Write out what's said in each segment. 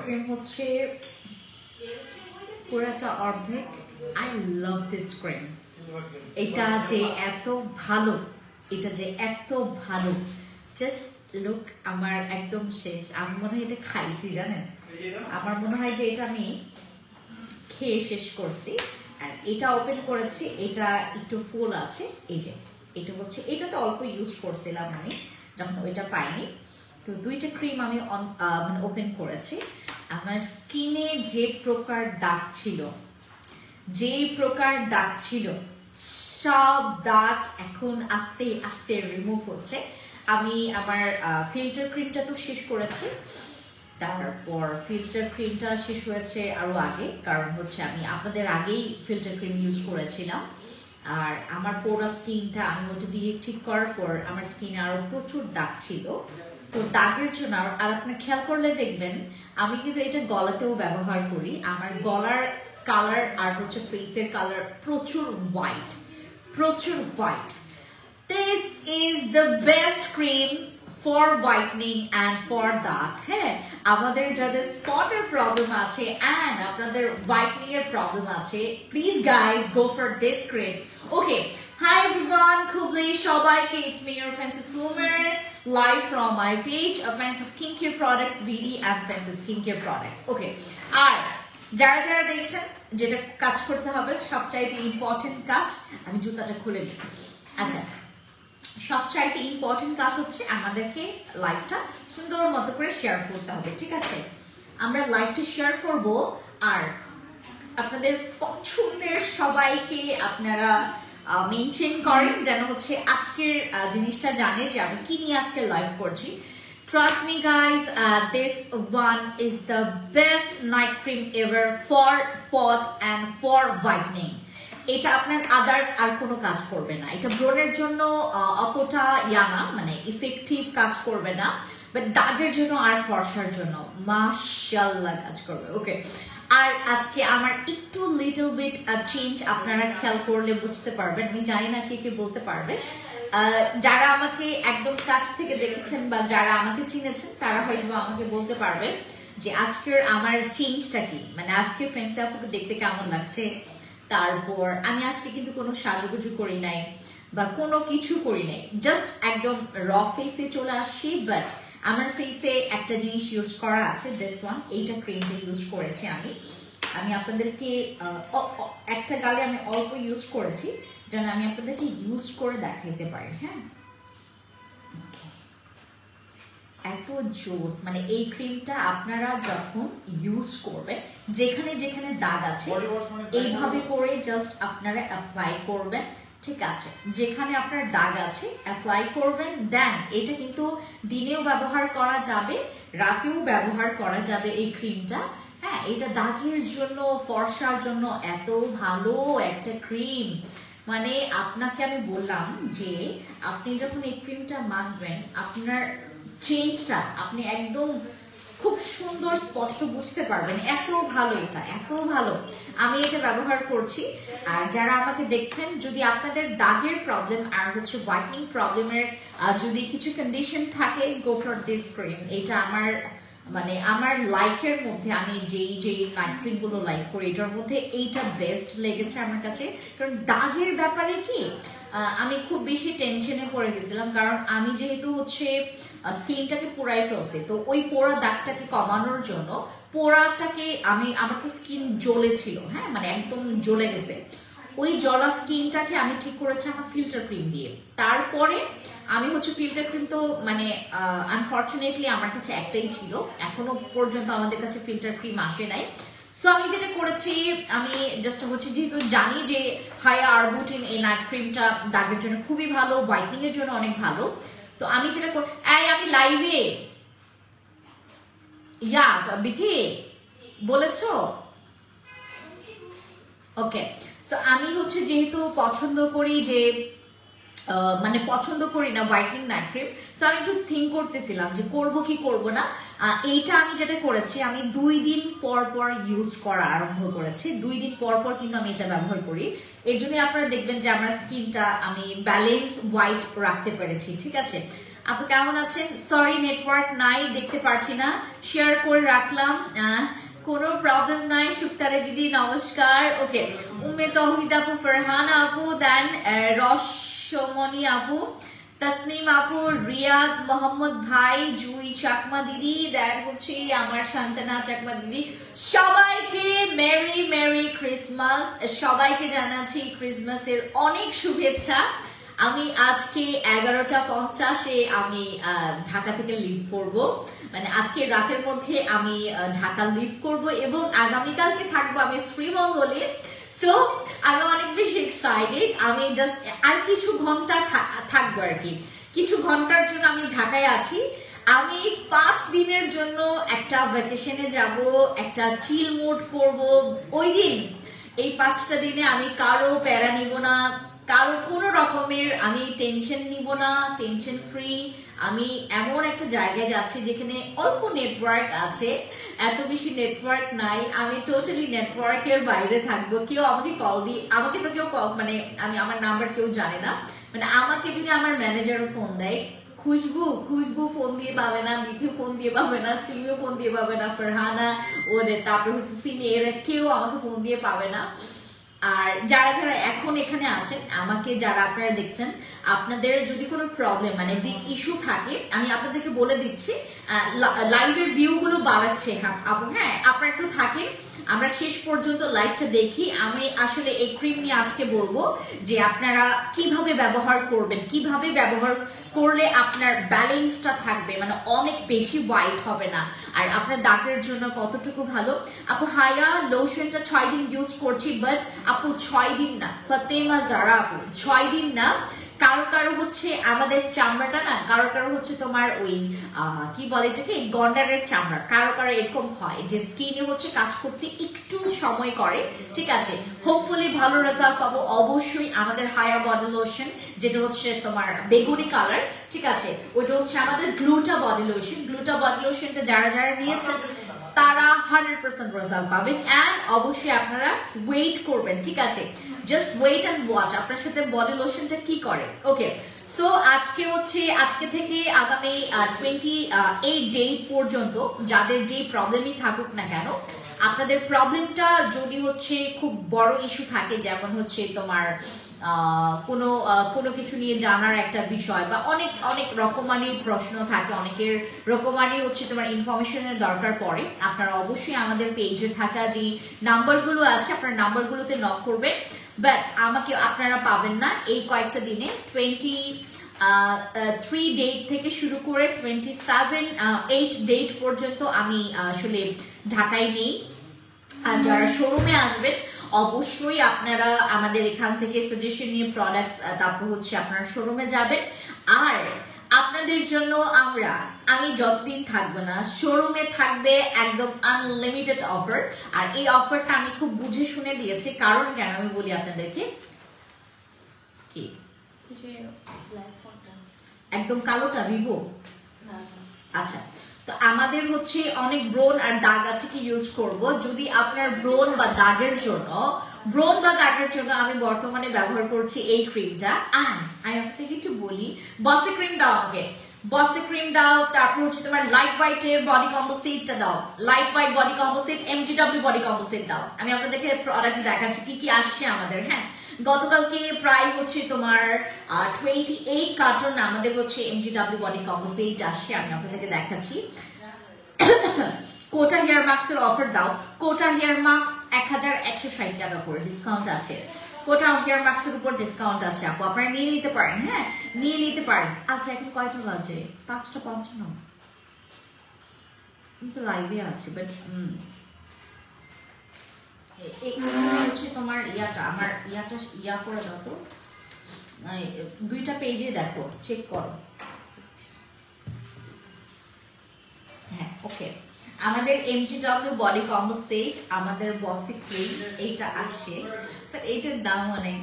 Cream হচ্ছে পুরোটা অর্ধেক। I love this cream. এটা যে এত ভালো, এটা যে এত ভালো, জাস্ট লুক। আমার একদম শেষ। আমি মনে হয় এটা খাইছি, জানেন? আমার মনে হয় যে এটা আমি খেয়ে শেষ করছি। আর এটা ওপেন করেছি, এটা একটু ফুল আছে। এই যে এটা হচ্ছে, এটাতে অল্প ইউজ করছিলাম আমি যখন ওইটা পাইনি। তো দুইটা ক্রিম আমি মানে ওপেন করেছি। আমার স্কিনে যে প্রকার দাগ ছিল, সব দাগ এখন আস্তে আস্তে রিমুভ হচ্ছে। আমি আমার ফিল্টার ক্রিমটা তো শেষ করেছি, তারপর ফিল্টার ক্রিমটা শেষ হয়েছে আরো আগে, কারণ হচ্ছে আমি আপনাদের আগেই ফিল্টার ক্রিম ইউজ করেছিলাম। আর আমার পোড়া স্কিনটা আমি ওটা দিয়ে ঠিক করার পর আমার স্কিনে আরো প্রচুর দাগ ছিল। তো দাগের জন্য, আর আপনি খেয়াল করলে দেখবেন আমি কিন্তু এটা গলাতেও ব্যবহার করি। আমার গলার কালার আর হচ্ছে ফেসের কালার প্রচুর white. This is the best cream for whitening and for dark. হ্যাঁ, আমাদের যাদের স্পটের প্রবলেম আছে and আপনাদের হোয়াইটনিং এর প্রবলেম আছে, please guys go for this cream. Okay, hi everyone, খুবলি সবাইকে, ইটস মি ইওর ফ্যান্সি সুমার, live from my page of Fancy Skincare Products BD and Fancy Skincare Products. ওকে, আর যারা দেখছেন, যেটা কাজ করতে হবে সবচাইতে ইম্পর্টেন্ট কাজ, আমি জুতাটা খুলে নিই। আচ্ছা, সবচাইতে ইম্পর্টেন্ট কাজ হচ্ছে আমাদেরকে লাইভটা সুন্দর মতো করে শেয়ার করতে হবে, ঠিক আছে? আমরা লাইভটা শেয়ার করব, আর আপনাদের পছন্দের সবাইকে আপনারা মেনশন করেন যেন হচ্ছে আজকের জিনিসটা জানে যে আমি কি নিয়ে আজকে লাইভ করছি। Trust me guys, this one is the best night cream ever for spot and for whitening. এটা আপনার আদার্স আর কোনো কাজ করবে না। এটা ব্রণের জন্য অতটা না, মানে ইফেক্টিভ কাজ করবে না, বাট দাগের জন্য আর ফর্সার জন্য মাশাআল্লাহ কাজ করবে। ওকে, আর আজকে আমার একটু লিটল বিট চেঞ্জ আপনারা খেয়াল করলে বুঝতে পারবেন। আমি জানি না কে বলতে পারবে। যারা আমাকে একদম কাছ থেকে দেখেছেন বা যারা আমাকে চিনেছেন তারা হয়তো আমাকে বলতে পারবে যে আজকের আমার চেঞ্জটা কি, মানে আজকে ফ্রেন্ডস আপুকে দেখতে কেমন লাগছে। তারপর আমি আজকে কিন্তু কোনো সাজুগুজু করি নাই বা কোনো কিছু করি নাই, জাস্ট একদম র ফেসে চলে আসছি। বাট আমার ফেসে একটা জিনিস ইউজ করা আছে, দিস ওয়ান, এইটা ক্রিমটা ইউজ করেছি আমি আপনাদেরকে একটা গালে আমি অল্প ইউজ করেছি যেন আমি আপনাদেরকে ইউজ করে দেখাইতে পারি। হ্যাঁ, এত জোস, মানে এই ক্রিমটা আপনারা যখন ইউজ করবেন, যেখানে যেখানে দাগ আছে এইভাবে করে জাস্ট আপনারা অ্যাপ্লাই করবেন, ঠিক আছে? যেখানে আপনার দাগ আছে অ্যাপ্লাই করবেন। দেন এটা কিন্তু দিনেও ব্যবহার করা যাবে, রাতেও ব্যবহার করা যাবে এই ক্রিমটা। হ্যাঁ, এটা দাগের জন্য, ফর্সার জন্য এত ভালো একটা ক্রিম। মানে আপনাকে আমি বললাম যে আপনি যখন এই ক্রিমটা মাখবেন, আপনার চেঞ্জটা আপনি একদম খুব সুন্দর স্পষ্ট বুঝতে পারবেন। এত ভালো, এটা এত ভালো, আমি এটা ব্যবহার করছি। আর যারা আমাকে দেখছেন, যদি আপনাদের দাগের প্রবলেম আর হচ্ছে হোয়াইটনিং প্রবলেমের যদি কিছু কন্ডিশন থাকে, গো ফর দিস ক্রিম। এটা আমার লাইকের মধ্যে, আমি যেই নাইট ক্রিম গুলো লাইক করি, এটার মধ্যে এইটা বেস্ট লেগেছে আমার কাছে। কারণ দাগের ব্যাপারে কি আমি খুব বেশি টেনশনে পড়ে গেছিলাম, কারণ আমি যেহেতু হচ্ছে স্কিনটাকে পোড়াই ফেলছি, তো ওই পোড়া দাগটাকে কমানোর জন্য, পোড়াটাকে আমার তো স্কিন জ্বলেছিল, হ্যাঁ, মানে একদম জ্বলে গেছে, ওই জ্বলা স্কিনটাকে আমি ঠিক করেছি আমার ফিল্টার ক্রিম দিয়ে। তারপরে আমি হচ্ছে ফিল্টার ক্রিম তো মানে আনফরচুনেটলি আমার কাছে একটাই ছিল, এখনো পর্যন্ত আমাদের কাছে ফিল্টার ক্রিম আসে নাই। সো আমি যেটা করেছি, আমি জাস্ট হচ্ছে যেহেতু জানি যে হায়া আরবুটিন এই নাইট ক্রিমটা দাগের জন্য খুবই ভালো, হোয়াইটনিং এর জন্য অনেক ভালো। তো আমি যেটা আমি লাইভে বিথি বলেছো, ওকে। সো আমি হচ্ছে যেহেতু পছন্দ করি যে মানে পছন্দ করি না হোয়াইটনিং নাইট ক্রিম, সো আমি একটু থিঙ্ক করতেছিলাম যে করব কি করব না। এইটা আমি যেটা করেছি, আমি 2 দিন পর পর ইউজ করা আরম্ভ করেছি। 2 দিন পর পর কিন্তু আমি এটা ব্যবহার করি। এর জন্য আপনারা দেখবেন যে আমার স্কিনটা আমি ব্যালেন্স হোয়াইট রাখতে পেরেছি, ঠিক আছে? আপু কেমন আছেন? সরি নেটওয়ার্ক নাই, দেখতে পারছি না, শেয়ার করে রাখলাম, কোনো প্রবলেম নাই। সুক্তারে দিদি নমস্কার। ওকে, উম্মে তৌহিদ আপু, ফারহানা আপু, দেন রসমণি আপু, তসনিম আপু, রিয়াদ মোহাম্মদ ভাই, জুই চাকমা দিদি, দেন হচ্ছে আমার শান্তনা চাকমা দিদি, সবাইকে মেরি মেরি ক্রিসমাস। সবাইকে জানাচ্ছি ক্রিসমাসের অনেক শুভেচ্ছা। আমি আজকে 11:50-এ আমি ঢাকা থেকে লিভ করব, মানে আজকে রাতের মধ্যে আমি ঢাকা লিভ করব এবং আগামীকালকে থাকবো আমি শ্রীমঙ্গলে। সো আমি অনেক বেশি এক্সাইটেড। আমি জাস্ট আর কিছু ঘন্টা থাকবো আর কি, কিছু ঘন্টার জন্য আমি ঢাকায় আছি। আমি 5 দিনের জন্য একটা ভ্যাকেশনে যাব, একটা চিল মোড করব ওই দিন। এই 5টা দিনে আমি কারো প্যারা নিব না, কারো কোনো রকমের আমি টেনশন নিব না, টেনশন ফ্রি। আমি এমন একটা জায়গায় যাচ্ছি যেখানে অল্প নেটওয়ার্ক আছে, এত বেশি নেটওয়ার্ক নাই। আমি টোটালি নেটওয়ার্কের বাইরে থাকবো। কেউ আমাকে কল দিয়ে, আমাকে তো কেউ মানে আমি আমার নাম্বার কেউ জানে না, মানে আমাকে যদি আমার ম্যানেজারও ফোন দেয়, খুশবু ফোন দিয়ে পাবে না, মিথু ফোন দিয়ে পাবে না, সিমিও ফোন দিয়ে পাবে না, ফারহানা ওরে তারপর হচ্ছে সিমি, এরা কেউ আমাকে ফোন দিয়ে পাবে না। আর যারা যারা এখন এখানে আছেন, আমাকে যারা আপনারা দেখছেন, আপনাদের যদি কোনো প্রবলেম মানে বিগ ইস্যু থাকে, আমি আপনাদেরকে বলে দিচ্ছি, লাইভের ভিউ গুলো বাড়াচ্ছে আপু, হ্যাঁ আপনারা একটু থাকেন, আমরা শেষ পর্যন্ত লাইভটা দেখি। আমি আসলে এই ক্রিম নিয়ে আজকে বলবো যে আপনারা কিভাবে ব্যবহার করবেন, কিভাবে ব্যবহার করলে আপনার ব্যালেন্সটা থাকবে, মানে অনেক বেশি হোয়াইট হবে না, আর আপনার দাগের জন্য কতটুকু ভালো। আপু হায়া, লোশনটা 6 দিন ইউজ করছি, বাট আপু 6 দিন না, ফাতেমা জারা আপু 6 দিন না। কারো কারো হচ্ছে আমাদের চামড়াটা না, কারো কারো হচ্ছে তোমার ওই কি বলে এটাকে, গন্ডারের চামড়া, কারো কারো এরকম হয় যে স্কিনে হচ্ছে কাজ করতে একটু সময় করে, ঠিক আছে। হোপফুলি ভালো রেজাল্ট পাবো অবশ্যই। আমাদের হায়া বডি লোশন যেটা হচ্ছে তোমার বেগুনি কালার, ঠিক আছে, ওইটা হচ্ছে আমাদের গ্লুটা বডি লোশন। গ্লুটা বডি লোশনটা যারা যারা নিয়েছেন তারা 100% রেজাল্ট পাবেন। এন্ড অবশ্যই আপনারা ওয়েট করবেন, ঠিক আছে, জাস্ট ওয়েট এন্ড ওয়াচ আপনার সাথে বডি লোশনটা কি করে। ওকে, সো আজকে হচ্ছে, আজকে থেকে আগামী 28 ডেট পর্যন্ত যাদের যে প্রবলেমই থাকুক না কেন, আপনাদের প্রবলেমটা যদি হচ্ছে খুব বড় ইস্যু থাকে, যেমন হচ্ছে তোমার কোনো কিছু নিয়ে জানার একটা বিষয়, বা অনেক অনেক রকমারি প্রশ্ন থাকে, অনেকের রকমারি হচ্ছে তোমার ইনফরমেশনের দরকার পড়ে, আপনারা অবশ্যই আমাদের পেজে থাকা যে নাম্বারগুলো আছে, আপনার নাম্বারগুলোতে নক করবেন। বাট আমাকে আপনারা পাবেন না এই কয়েকটা দিনে। 23 ডেট থেকে শুরু করে 8 ডেট পর্যন্ত আমি আসলে ঢাকায় নেই। আর যারা শোরুমে আসবেন অবশ্যই আপনারা আমাদের এখান থেকে সাজেশন নিয়ে প্রোডাক্টস, তারপর হচ্ছে আপনারা শোরুমে যাবেন। আর আপনাদের জন্য আমি যতদিন থাকবো না, শোরুমে থাকবে একদম আনলিমিটেড অফার। আর এই অফারটা আমি খুব বুঝে শুনে দিয়েছি, কারণ কেন আমি বলি আপনাদেরকে, কি একদম কালোটা ভিভো, আচ্ছা, তো আমাদের হচ্ছে অনেক ব্রোন আর দাগ আছে, কি ইউজ করব। যদি আপনার ব্রোন বা দাগের জন্য আমি বর্তমানে ব্যবহার করছি এই ক্রিমটা। আর আমি আপনাকে একটু বলি, বসে ক্রিম দাও আমাকে, বসে ক্রিম দাও, তারপর হচ্ছে তোমার লাইট হোয়াইট এর বডি কম্পোজিটটা দাও, light white body composite, MGW body composite দাও। আমি আপনাদেরকে প্রোডাক্ট দেখাচ্ছি কি কি আসছে আমাদের। হ্যাঁ, গতকালকে প্রায় হচ্ছে তোমার 28 কার্টন আমাদের হচ্ছে এমজিডব্লিউ বডি কম্পোজিট আসছে, আমি আপনাদেরকে দেখাচ্ছি। কোটা হেয়ার মাস্ক এর অফার দাও, কোটা হেয়ার মাস্ক 1160 টাকা করে ডিসকাউন্ট আছে, কোটা হেয়ার মাস্ক এর উপর ডিসকাউন্ট আছে আপু, আপনারা নিয়ে নিতে পারেন। হ্যাঁ, নিয়ে নিতে পারেন। আচ্ছা, এখন কয়টা বাজে? 5:55, কিন্তু লাইভে আছে, বাট হচ্ছে তোমার আমার ইয়া করে দাও তো, 2টা পেজে দেখো, চেক করো। হ্যাঁ, ওকে, আমাদের এমজিডব্লিউ বডি কম্বো সেট, আমাদের বসি ক্রিম এইটা আসছে, এইটার দাম অনেক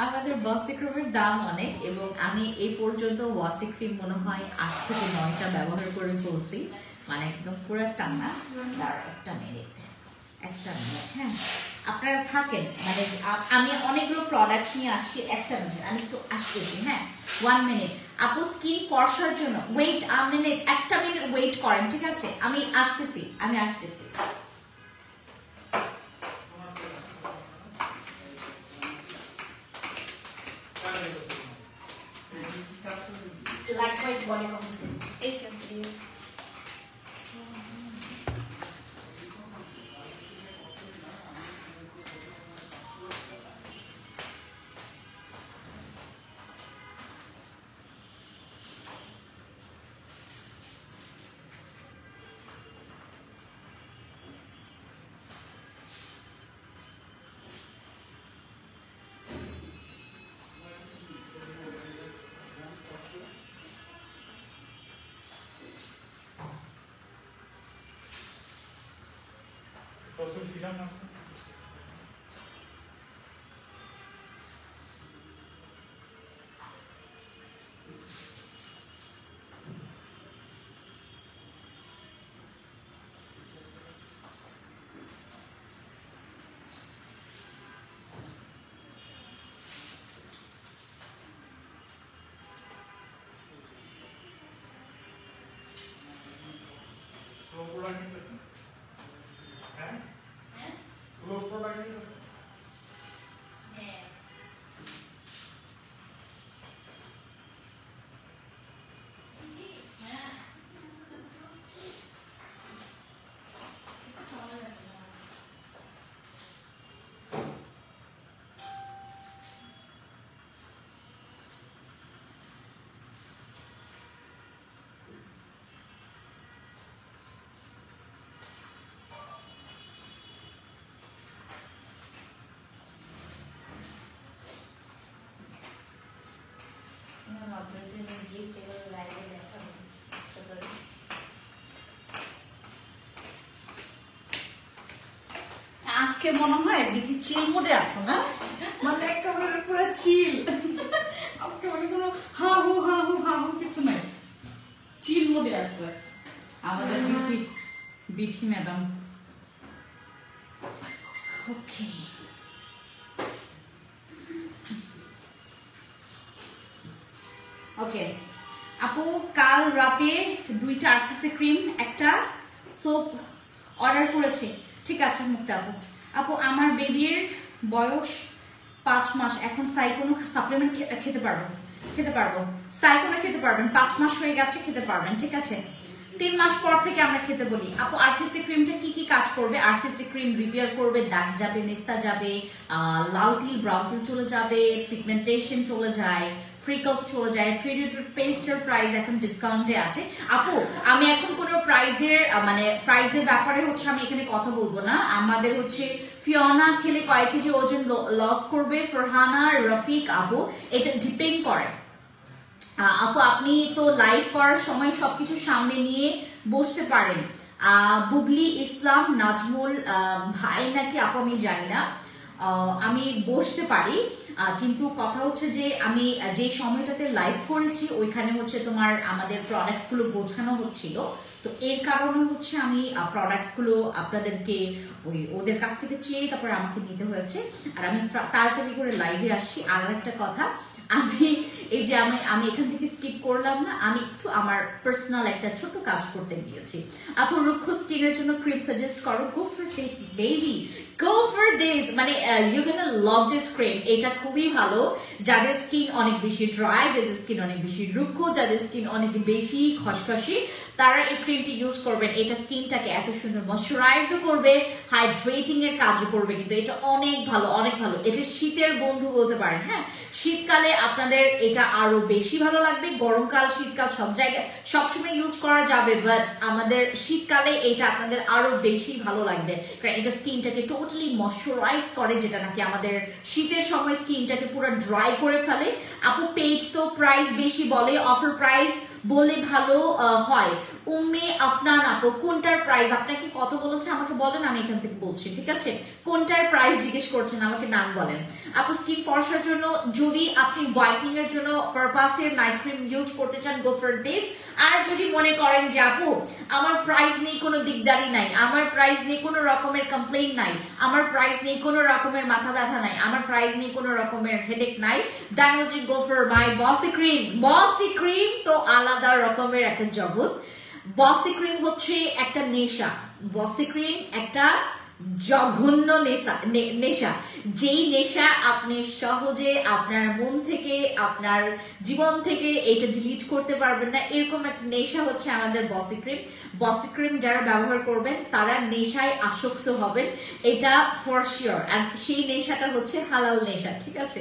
আমাদের বসি ক্রিমের দাম অনেক, এবং আমি এই পর্যন্ত বসি ক্রিম মনে হয় 8 থেকে 9টা ব্যবহার করে ফেলছি, মানে একদম পুরো টানা। একটা মিনিট, হ্যাঁ আপনারা থাকেন, মানে আমি অনেকগুলো প্রোডাক্ট নিয়ে আসছি, একটা মিনিট আমি একটু আসতেছি। হ্যাঁ, 1 মিনিট আপু স্কিন ফর্সার জন্য ওয়েট একটা মিনিট ওয়েট করেন ঠিক আছে আমি আসতেছি Likewise, body composition. Please. Slow product নিতেছেন হ্যাঁ স্লো প্রোডাক্ট নিতেছেন হ্যাঁ আজকে মনে হয় বিথি চিল মোডে আছো না মানে একেবারে পুরো চিল আজকে মানে কোনো হা হু কিছু নাই চিল মোডে আছে আমাদের বিথি ম্যাডাম ওকে ওকে আপু কাল রাতে 2টা আরসিসি ক্রিম একটা সোপ অর্ডার করেছি ঠিক আছে মুক্তা আপু আমার বেবির বয়স 5 মাস এখন সাইকোনো সাপ্লিমেন্ট খেতে পারবো সাইকোনো খেতে পারবেন 5 মাস হয়ে গেছে খেতে পারবেন ঠিক আছে 3 মাস পর থেকে আমরা খেতে বলি আপু আরসিসি ক্রিমটা কি কাজ করবে আরসিসি ক্রিম রিপেয়ার করবে দাগ যাবে মেস্তা যাবে লাল তিল ব্রাউন তিল চলে যাবে পিগমেন্টেশন চলে যায় ফ্রিকলস চলে যায় 3D টুথপেস্টের প্রাইস এখন ডিসকাউন্টে আছে আপু আমি এখন কোনো প্রাইজের ব্যাপারে হচ্ছে আমি এখানে কথা বলবো না আমাদের হচ্ছে ফিওনা খেলে কয়েক কেজি ওজন লস করবে ফরহানা রফিক আপু এটা ডিপেন্ড করে আপু আপনি তো লাইভ করার সময় সবকিছু সামনে নিয়ে বসতে পারেন বুবলি ইসলাম নাজমুল ভাই নাকি আপু আমি জানি না আমি বসতে পারি কিন্তু কথা হচ্ছে যে আমি যে সময়টাতে লাইভ করেছি ওইখানে হচ্ছে তোমার আমাদের প্রোডাক্টস গুলো বোঝানো হচ্ছিল তো এর কারণে হচ্ছে আমি প্রোডাক্টস গুলো আপনাদেরকে ওদের কাছ থেকে চেয়ে তারপর আমাকে নিতে হয়েছে আর আমি তাড়াতাড়ি করে লাইভে আসছি আর একটা কথা আমি এই যে আমি এখান থেকে স্কিপ করলাম না আমি একটু আমার পার্সোনাল একটা ছোট কাজ করতে গিয়েছি আপু রুক্ষ স্কিনের জন্য ক্রিম সাজেস্ট করো go for this baby go for this মানে you gonna love this cream এটা খুবই ভালো যাদের স্কিন অনেক বেশি ড্রাই যাদের স্কিন অনেক বেশি রুক্ষ যাদের স্কিন অনেক বেশি খসখসে তারা এই ক্রিমটি ইউজ করবেন এটা স্কিনটাকে এত সুন্দর ময়শ্চারাইজও করবে হাইড্রেটিং এর কাজও করবে কিন্তু এটা অনেক ভালো এটা শীতের বন্ধু বলতে পারেন হ্যাঁ শীতকালে আপনাদের এটা আরো বেশি ভালো লাগবে গরমকাল শীতকাল সব জায়গায় সবসময় ইউজ করা যাবে বাট আমাদের শীতকালে এটা আপনাদের আরো বেশি ভালো লাগবে কারণ এটা স্কিনটাকে টোটালি ময়শ্চারাইজ করে যেটা নাকি আমাদের শীতের সময় স্কিনটাকে পুরো ড্রাই করে ফেলে আপু পেজ তো প্রাইস বেশি বলে অফার প্রাইস বললে ভালো হয়। উম্মে আফনান আপু কোনটার প্রাইস আপনাকে কত বলেছে আমাকে বলেন, আমি এখান থেকে বলছি, ঠিক আছে? কোনটার প্রাইস জিজ্ঞেস করছেন, আমাকে নাম বলেন। আপু স্কিন ফর্সার জন্য যদি আপনি হোয়াইটনিং এর জন্য পারপাসের নাইট ক্রিম ইউজ করতে চান, গো ফর দিস। আর যদি মনে করেন যে আপু আমার প্রাইস নিয়ে কোনো দিকদারি নাই, আমার প্রাইস নিয়ে কোনো রকমের কমপ্লেইন নাই, আমার প্রাইস নিয়ে কোনো রকমের মাথা ব্যথা নাই, আমার প্রাইস নিয়ে কোনো রকমের হেডেক নাই, দেন হচ্ছে গো ফর মাই বসি ক্রিম। বসি ক্রিম তো আলাদা রকমের একটা জগৎ। বসি ক্রিম হচ্ছে একটা নেশা, বসি ক্রিম একটা জঘন্য নেশা, যেই নেশা আপনি সহজে আপনার মন থেকে আপনার জীবন থেকে এটা ডিলিট করতে পারবেন না, এরকম একটা নেশা হচ্ছে আমাদের বসি ক্রিম। বসি ক্রিম যারা ব্যবহার করবেন তারা নেশায় আসক্ত হবেন, এটা ফর শিওর। আর সেই নেশাটা হচ্ছে হালাল নেশা, ঠিক আছে?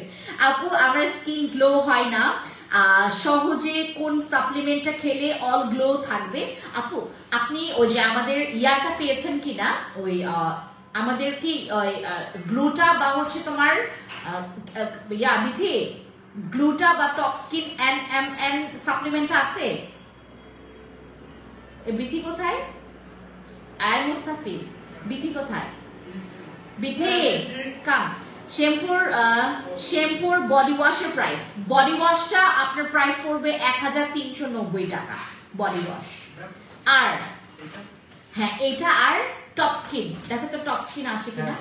আপু আমার স্কিন গ্লো হয় না, সহজে কোন সাপ্লিমেন্টটা খেলে অল গ্লো থাকবে? আপু আপনি ওই যে আমাদের ইয়াটা পেয়েছেন কিনা, ওই আমাদের কি গ্লুটা বা হচ্ছে তোমার ইয়া বিধি গ্লুটা বা টপ স্কিন NMN সাপ্লিমেন্টটা আছে? বিধি কোথায়? আই মুস্তাফিজ বিধি কোথায়? বিধি কাম। শ্যাম্পুর বডি ওয়াশের প্রাইস, বডি ওয়াশটা আপনার প্রাইস পড়বে 1390 টাকা বডি ওয়াশ। আর হ্যাঁ এটা আর টপ স্কিন, দেখো তো টপ স্কিন আছে কিনা,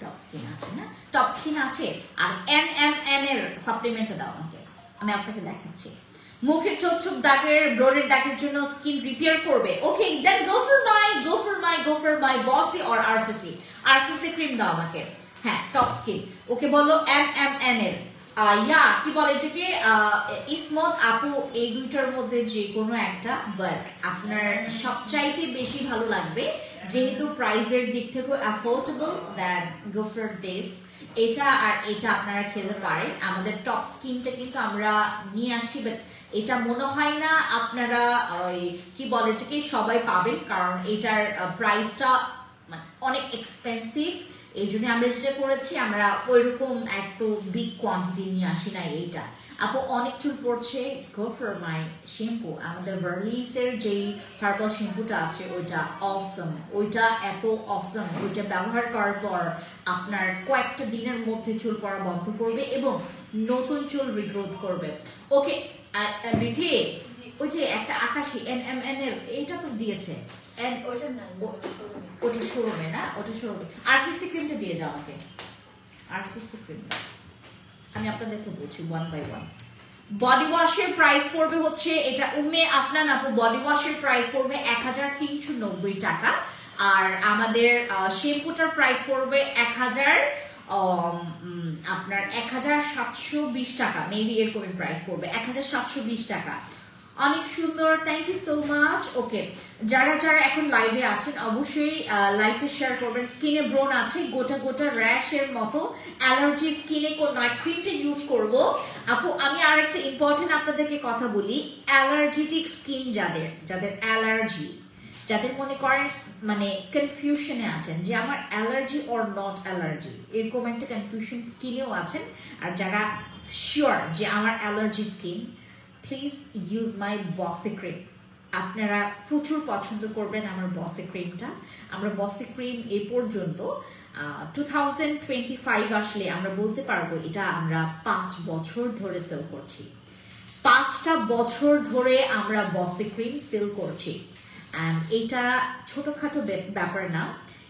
টপ স্কিন আছে না, টপ স্কিন আছে। আর NMN এর সাপ্লিমেন্টটা দাও আমাকে, আমি আপনাকে দেখাচ্ছি। মুখের ছোপ ছোপ দাগের ব্রণের দাগের জন্য স্কিন রিপেয়ার করবে, ওকে দেন গো ফর মাই বসি অর RCC ক্রিম দাও আমাকে। হ্যাঁ টপ স্কিন, ওকে বলো NMN এর ইয়া কি বলে এটাকে ইসমত আপু, এই দুইটার মধ্যে যে কোনো একটা, বাট আপনার সবচাইতে বেশি ভালো লাগবে যেহেতু প্রাইসের দিক থেকে affordable, that go for this. এটা আর এটা আপনারা খেতে পারেন। আমাদের টপ স্কিনটা কিন্তু আমরা নিয়ে আসছি, বাট এটা মনে হয় না আপনারা ওই কি বলে এটাকে সবাই পাবেন, কারণ এটার প্রাইসটা অনেক এক্সপেন্সিভ। এই জন্য আমরা যেটা করেছি, আমরা ওইরকম এত বিগ কোয়ান্টিটি নিয়ে আসি না এইটা। আপু অনেক চুল পড়ছে, গো ফর মাই শ্যাম্পু। আমাদের ভার্লিসের যেই হার্বাল শ্যাম্পুটা আছে ওইটা অসম, ওইটা এত অসম, ওইটা ব্যবহার করার পর আপনার কয়েকটা দিনের মধ্যে চুল পড়া বন্ধ করবে এবং নতুন চুল রিগ্রোথ করবে। ওকে বিধি, ওই যে একটা আকাশি NMN এর এইটা তো দিয়েছে, ওটা শোরুমে না, ওটা শোরুমে। RCC ক্রিমটা দিয়ে যাও আমাকে, RCC ক্রিম আমি আপনাদেরকে বলছি ওয়ান বাই ওয়ান। বডি ওয়াশের প্রাইস পড়বে হচ্ছে এটা উম্মে আফনান আপু, বডি ওয়াশের প্রাইস পড়বে 1390 টাকা। আর আমাদের শ্যাম্পুটার প্রাইস পড়বে আপনার 1720 টাকা, মেবি এরকম প্রাইস পড়বে 1720 টাকা। অনেক সুন্দর, থ্যাংক ইউ সো মাচ। ওকে যারা যারা এখন লাইভে আছেন অবশ্যই লাইভে শেয়ার করবেন। স্কিনে ব্রণ আছে, গোটা গোটা র্যাশের মতো অ্যালার্জি স্কিনে কোন নাইট ক্রিমটা ইউজ করব? আপু আমি আর একটা ইম্পর্টেন্ট আপনাদেরকে কথা বলি, অ্যালার্জিটিক স্কিন যাদের অ্যালার্জি, যাদের মনে করেন মানে কনফিউশনে আছেন যে আমার অ্যালার্জি অর নট অ্যালার্জি, এরকম একটা কনফিউশন স্কিনেও আছেন, আর যারা শিওর যে আমার allergy skin, please use my বসি ক্রিম। আপনারা প্রচুর পছন্দ করবেন আমার বসি ক্রিমটা। আমরা বসি ক্রিম এ পর্যন্ত 2025 আসলে আমরা বলতে পারবো এটা আমরা 5 বছর ধরে সেল করছি, 5টা বছর ধরে আমরা বসি ক্রিম সেল করছি। অ্যান্ড এটা ছোটখাটো ব্যাপার না,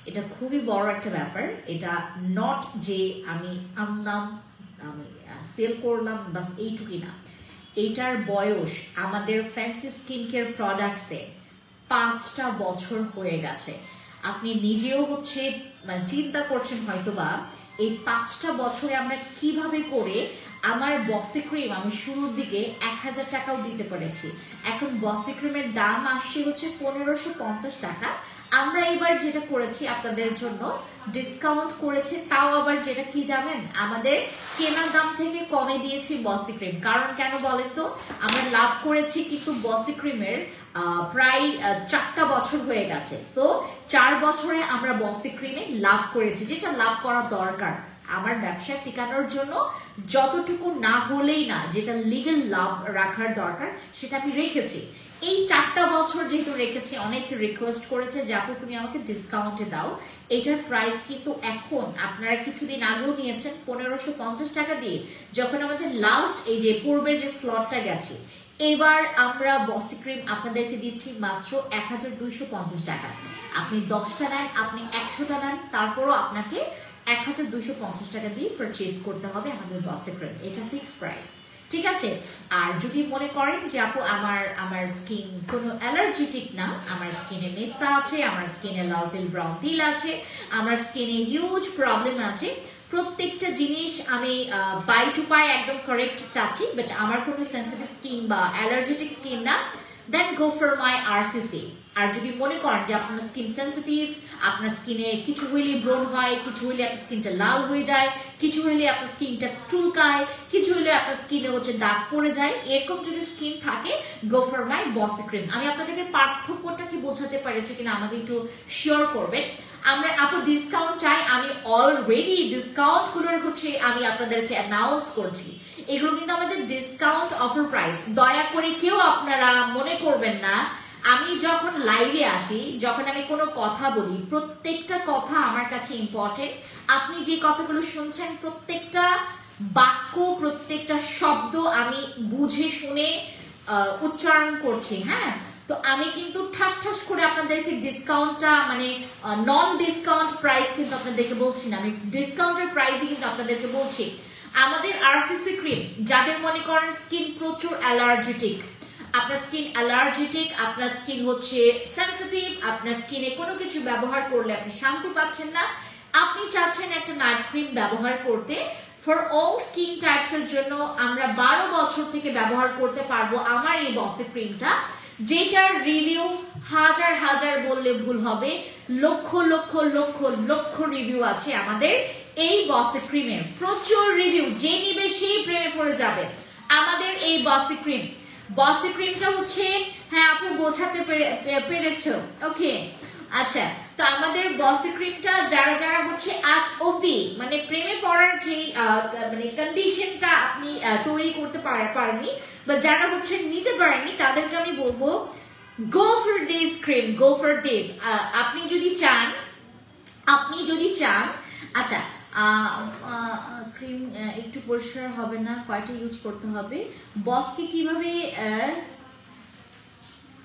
এটা খুবই বড় একটা ব্যাপার। এটা নট যে আমি আনলাম আমি সেল করলাম বাস এইটুকুই না, এটার বয়স আমাদের ফ্যান্সি স্কিন কেয়ার প্রোডাক্টসে 5টা বছর হয়ে গেছে। আপনি নিজেও হচ্ছে মানে চিন্তা করছেন হয়তোবা এই 5টা বছরে আমরা কিভাবে করে আমার বসি ক্রিম আমি শুরুর দিকে 1000 টাকাও দিতে পেরেছি, এখন বসি ক্রিমের দাম আসছে হচ্ছে 1550 টাকা। আমরা এবার যেটা করেছি আপনাদের জন্য ডিসকাউন্ট করেছে, তাও আবার যেটা কি জানেন, আমাদের কেনা দাম থেকে কমে দিয়েছি বসি ক্রিম। কারণ কেন বলেন তো, আমরা লাভ করেছি কিন্তু বসি ক্রিমের প্রায় 4টা বছর হয়ে গেছে। সো 4 বছরে আমরা বসি ক্রিমে লাভ করেছি, যেটা লাভ করা দরকার। আমার ব্যবসা টিকানোর জন্য যতটুকু না হলেই না, যেটা লিগ্যাল লাভ রাখার দরকার সেটা আমি রেখেছি। এই 4টা বছর যেহেতু রেখেছি, অনেক রিকোয়েস্ট করেছে যে আপু তুমি আমাকে ডিসকাউন্টে দাও। এটার প্রাইস কিন্তু এখন আপনারা কিছুদিন আগেও নিয়েছেন 1550 টাকা দিয়ে, যখন আমাদের লাস্ট এই যে পূর্বের যে স্লটটা গেছে। এবার আমরা বসি ক্রিম আপনাদেরকে দিচ্ছি মাত্র 1250 টাকা। আপনি 10টা নেন, আপনি 100টা নেন, তারপরও আপনাকে 1250 টাকা দিয়ে পারচেজ করতে হবে আমাদের বসি ক্রিম। এটা ফিক্সড প্রাইস, ঠিক আছে? আর যদি মনে করেন যে আপু আমার স্কিন কোনো অ্যালার্জেটিক না, আমার স্কিনে মেস্তা আছে, আমার স্কিনে লাল তিল ব্রাউন তিল আছে, আমার স্কিনে হিউজ প্রবলেম আছে, প্রত্যেকটা জিনিস আমি বাই টু বাই একদম কারেক্ট চাচ্ছি, বাট আমার কোনো সেন্সিটিভ স্কিন বা অ্যালার্জেটিক স্কিন না, দেন গো ফর মাই আরসিসি। আর যদি মনে করেন যে আপনার স্কিন সেন্সিটিভ, আপনার স্কিনে কিছু হইলে ব্রণ হয়, কিছু হইলে আপনার স্কিনটা লাল হয়ে যায়, কিছু হইলে আপনার স্কিনটা চুলকায়, কিছু হইলে আপনার স্কিনে হচ্ছে দাগ পড়ে যায়, এরকম যদি স্কিন থাকে গো ফর মাই বসি ক্রিম। আমি আপনাদেরকে পার্থক্যটা কি বোঝাতে পেরেছি কিনা আমাকে একটু শিওর করবেন। আমরা আপু ডিসকাউন্ট চাই, আমি অলরেডি ডিসকাউন্ট গুলোর হচ্ছে আমি আপনাদেরকে অ্যানাউন্স করছি। এগুলো কিন্তু আমাদের ডিসকাউন্ট অফার প্রাইস। দয়া করে কেউ আপনারা মনে করবেন না, আমি যখন লাইভে আসি, যখন আমি কোনো কথা বলি, প্রত্যেকটা কথা আমার কাছে ইম্পর্টেন্ট। আপনি যে কথাগুলো শুনছেন প্রত্যেকটা বাক্য, প্রত্যেকটা শব্দ আমি বুঝে শুনে উচ্চারণ করছি, হ্যাঁ? তো আমি কিন্তু ঠাস ঠাস করে আপনাদেরকে ডিসকাউন্টটা মানে নন ডিসকাউন্ট প্রাইস কিন্তু আপনাদেরকে বলছি না, আমি ডিসকাউন্টের প্রাইসই কিন্তু আপনাদেরকে বলছি। আমাদের আরসিসি ক্রিম, যাদের মনে করেন স্কিন প্রচুর অ্যালার্জেটিক, আপনার স্কিন অ্যালার্জেটিক, আপনার স্কিন হচ্ছে সেনসিটিভ, আপনার স্কিনে কোনো কিছু ব্যবহার করলে আপনি শান্তি পাচ্ছেন না, আপনি চাচ্ছেন একটা নাইট ক্রিম ব্যবহার করতে, ফর অল স্কিন টাইপস এর জন্য আমরা 12 বছর থেকে ব্যবহার করতে পারবো আমার এই বসি ক্রিমটা, যেটার রিভিউ হাজার হাজার বললে ভুল হবে, লক্ষ লক্ষ লক্ষ লক্ষ রিভিউ আছে আমাদের এই বসি ক্রিমের, প্রচুর রিভিউ, যে নিবে সেই প্রেমে পড়ে যাবে আমাদের এই বসি ক্রিম। বসি ক্রিমটা হচ্ছে, হ্যাঁ আপু বোঝাতে পেরেছো, ওকে আচ্ছা। তো আমাদের বসি ক্রিমটা যারা যারা হচ্ছে আজ অবধি মানে প্রেমে পড়ার যে মানে কন্ডিশনটা আপনি তৈরি করতে পারেননি, বা যারা হচ্ছে নিতে পারেননি, তাদেরকে আমি বলবো গো for this cream, go for this. আপনি যদি চান আচ্ছা ক্রিম একটু পরিষ্কার হবে না, কয়টা ইউজ করতে হবে, বসকে কিভাবে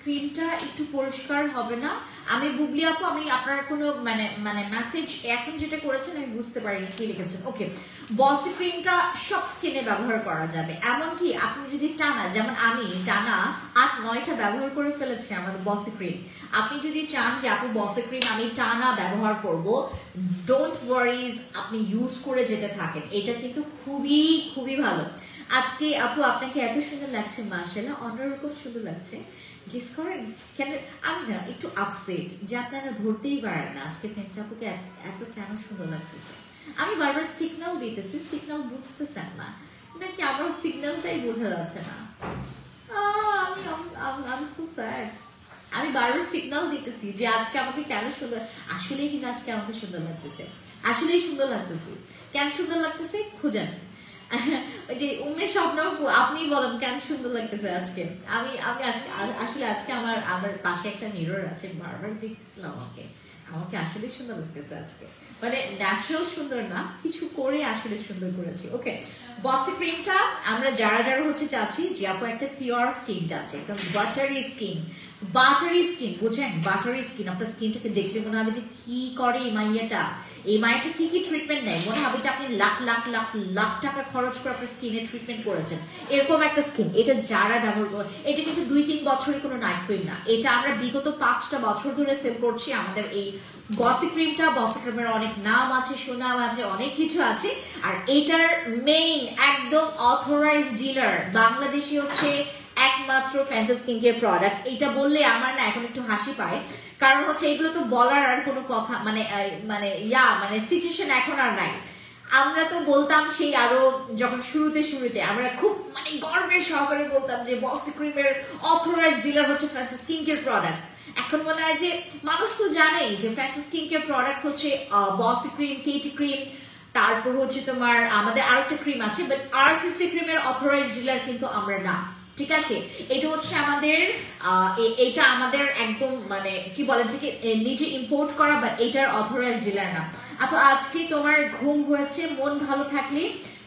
ক্রিমটা একটু পরিষ্কার হবে না। আমি বুবলি আপু, আমি আপনার কোনো মানে মেসেজ এখন যেটা করেছেন আমি বুঝতে পারিনি কি লিখেছেন। ওকে, বসি ক্রিমটা সব স্কিনে ব্যবহার করা যাবে, এমনকি আপনি যদি টানা, যেমন আমি টানা 8-9টা ব্যবহার করে ফেলেছি আমাদের বসি ক্রিম। আপনি যদি চান যে আপু বসি ক্রিম আমি টানা ব্যবহার করব, ডোন্ট ওয়ারিজ, আপনি ইউজ করে যেতে থাকেন, এটা কিন্তু খুবই খুবই ভালো। আজকে আপু আপনাকে এত সুন্দর লাগছে, মাশাআল্লাহ, অন্যরকম সুন্দর লাগছে। গেস করেন কেন আমি না একটু আপসেট যে আপনারা ধরতেই পারেন না আজকে ফেন্সি আপুকে এত কেন সুন্দর লাগতেছে। আমি বারবার সিগন্যাল দিতেছি, সিগন্যাল বুঝতেছেন না নাকি আমার সিগন্যালটাই বোঝা যাচ্ছে না? আমি সো স্যাড। আমি বারবার সিগন্যাল দিতেছি যে আজকে আমাকে কেন সুন্দর, আসলেই কিন্তু আজকে আমাকে সুন্দর লাগতেছে, আসলেই সুন্দর লাগতেছে। কেন সুন্দর লাগতেছে খুঁজেন, ওই যে উমেশ স্বপ্ন আপনি বলেন কেন সুন্দর লাগতেছে আজকে। আমি আসলে আজকে আমার পাশে একটা মিরর আছে, বারবার দেখতেছিলাম আমাকে আসলে সুন্দর লাগতেছে আজকে, মানে ন্যাচারাল সুন্দর না, কিছু করে আসলে সুন্দর করেছি। ওকে, বসি ক্রিমটা আমরা যারা যারা হচ্ছে চাচ্ছি যে আপু একটা পিওর স্কিন চাচ্ছে, একদম বাটারি স্কিন, বাটারি স্কিন, বুঝেন বাটারি স্কিন। আপনার স্কিনটাকে দেখলে মনে হবে যে কি করে এই মাইয়াটা কি কি ট্রিটমেন্ট নেয়, মনে হবে যে আপনি লাখ লাখ লাখ লাখ টাকা খরচ করে আপনার স্কিনে ট্রিটমেন্ট করেছেন, এরকম একটা স্কিন। এটা যারা ব্যবহার করে, এটা কিন্তু 2-3 বছরের কোনো নাইট ক্রিম না, এটা আমরা বিগত 5টা বছর ধরে সেল করছি আমাদের এই বসি ক্রিমটা। বসি ক্রিমের অনেক নাম আছে, সুনাম আছে, অনেক কিছু আছে। আর এটার মেইন একদম অথরাইজড ডিলার বাংলাদেশি হচ্ছে একমাত্র ফ্যান্সি স্কিন কেয়ার প্রোডাক্টস। এইটা বললে আমার না এখন একটু হাসি পায়, কারণ হচ্ছে এগুলো তো বলার আর কোনো কথা মানে সিচুয়েশন এখন আর নাই। আমরা তো বলতাম সেই আরো যখন শুরুতে আমরা খুব মানে গর্বের সহকারে বলতাম যে বসি ক্রিমের অথরাইজড ডিলার হচ্ছে ফ্যান্সি স্কিন কেয়ার প্রোডাক্টস। এখন মনে হয় যে মানুষ তো জানেই যে ফ্যান্সি স্কিন কেয়ার প্রোডাক্টস হচ্ছে বসি ক্রিম, কেটি ক্রিম, তারপর হচ্ছে তোমার আমাদের আরেকটা ক্রিম আছে, বাট আরসিসি ক্রিমের অথরাইজড ডিলার কিন্তু আমরা না, ঠিক আছে। এটা হচ্ছে আমাদের এটা আমাদের একদম মানে কি বলে ঠিক নিজে ইম্পোর্ট করা, বাট এটার অথরাইজড ডিলার না। আপু আজকে তোমার ঘুম হয়েছে, মন ভালো থাকলে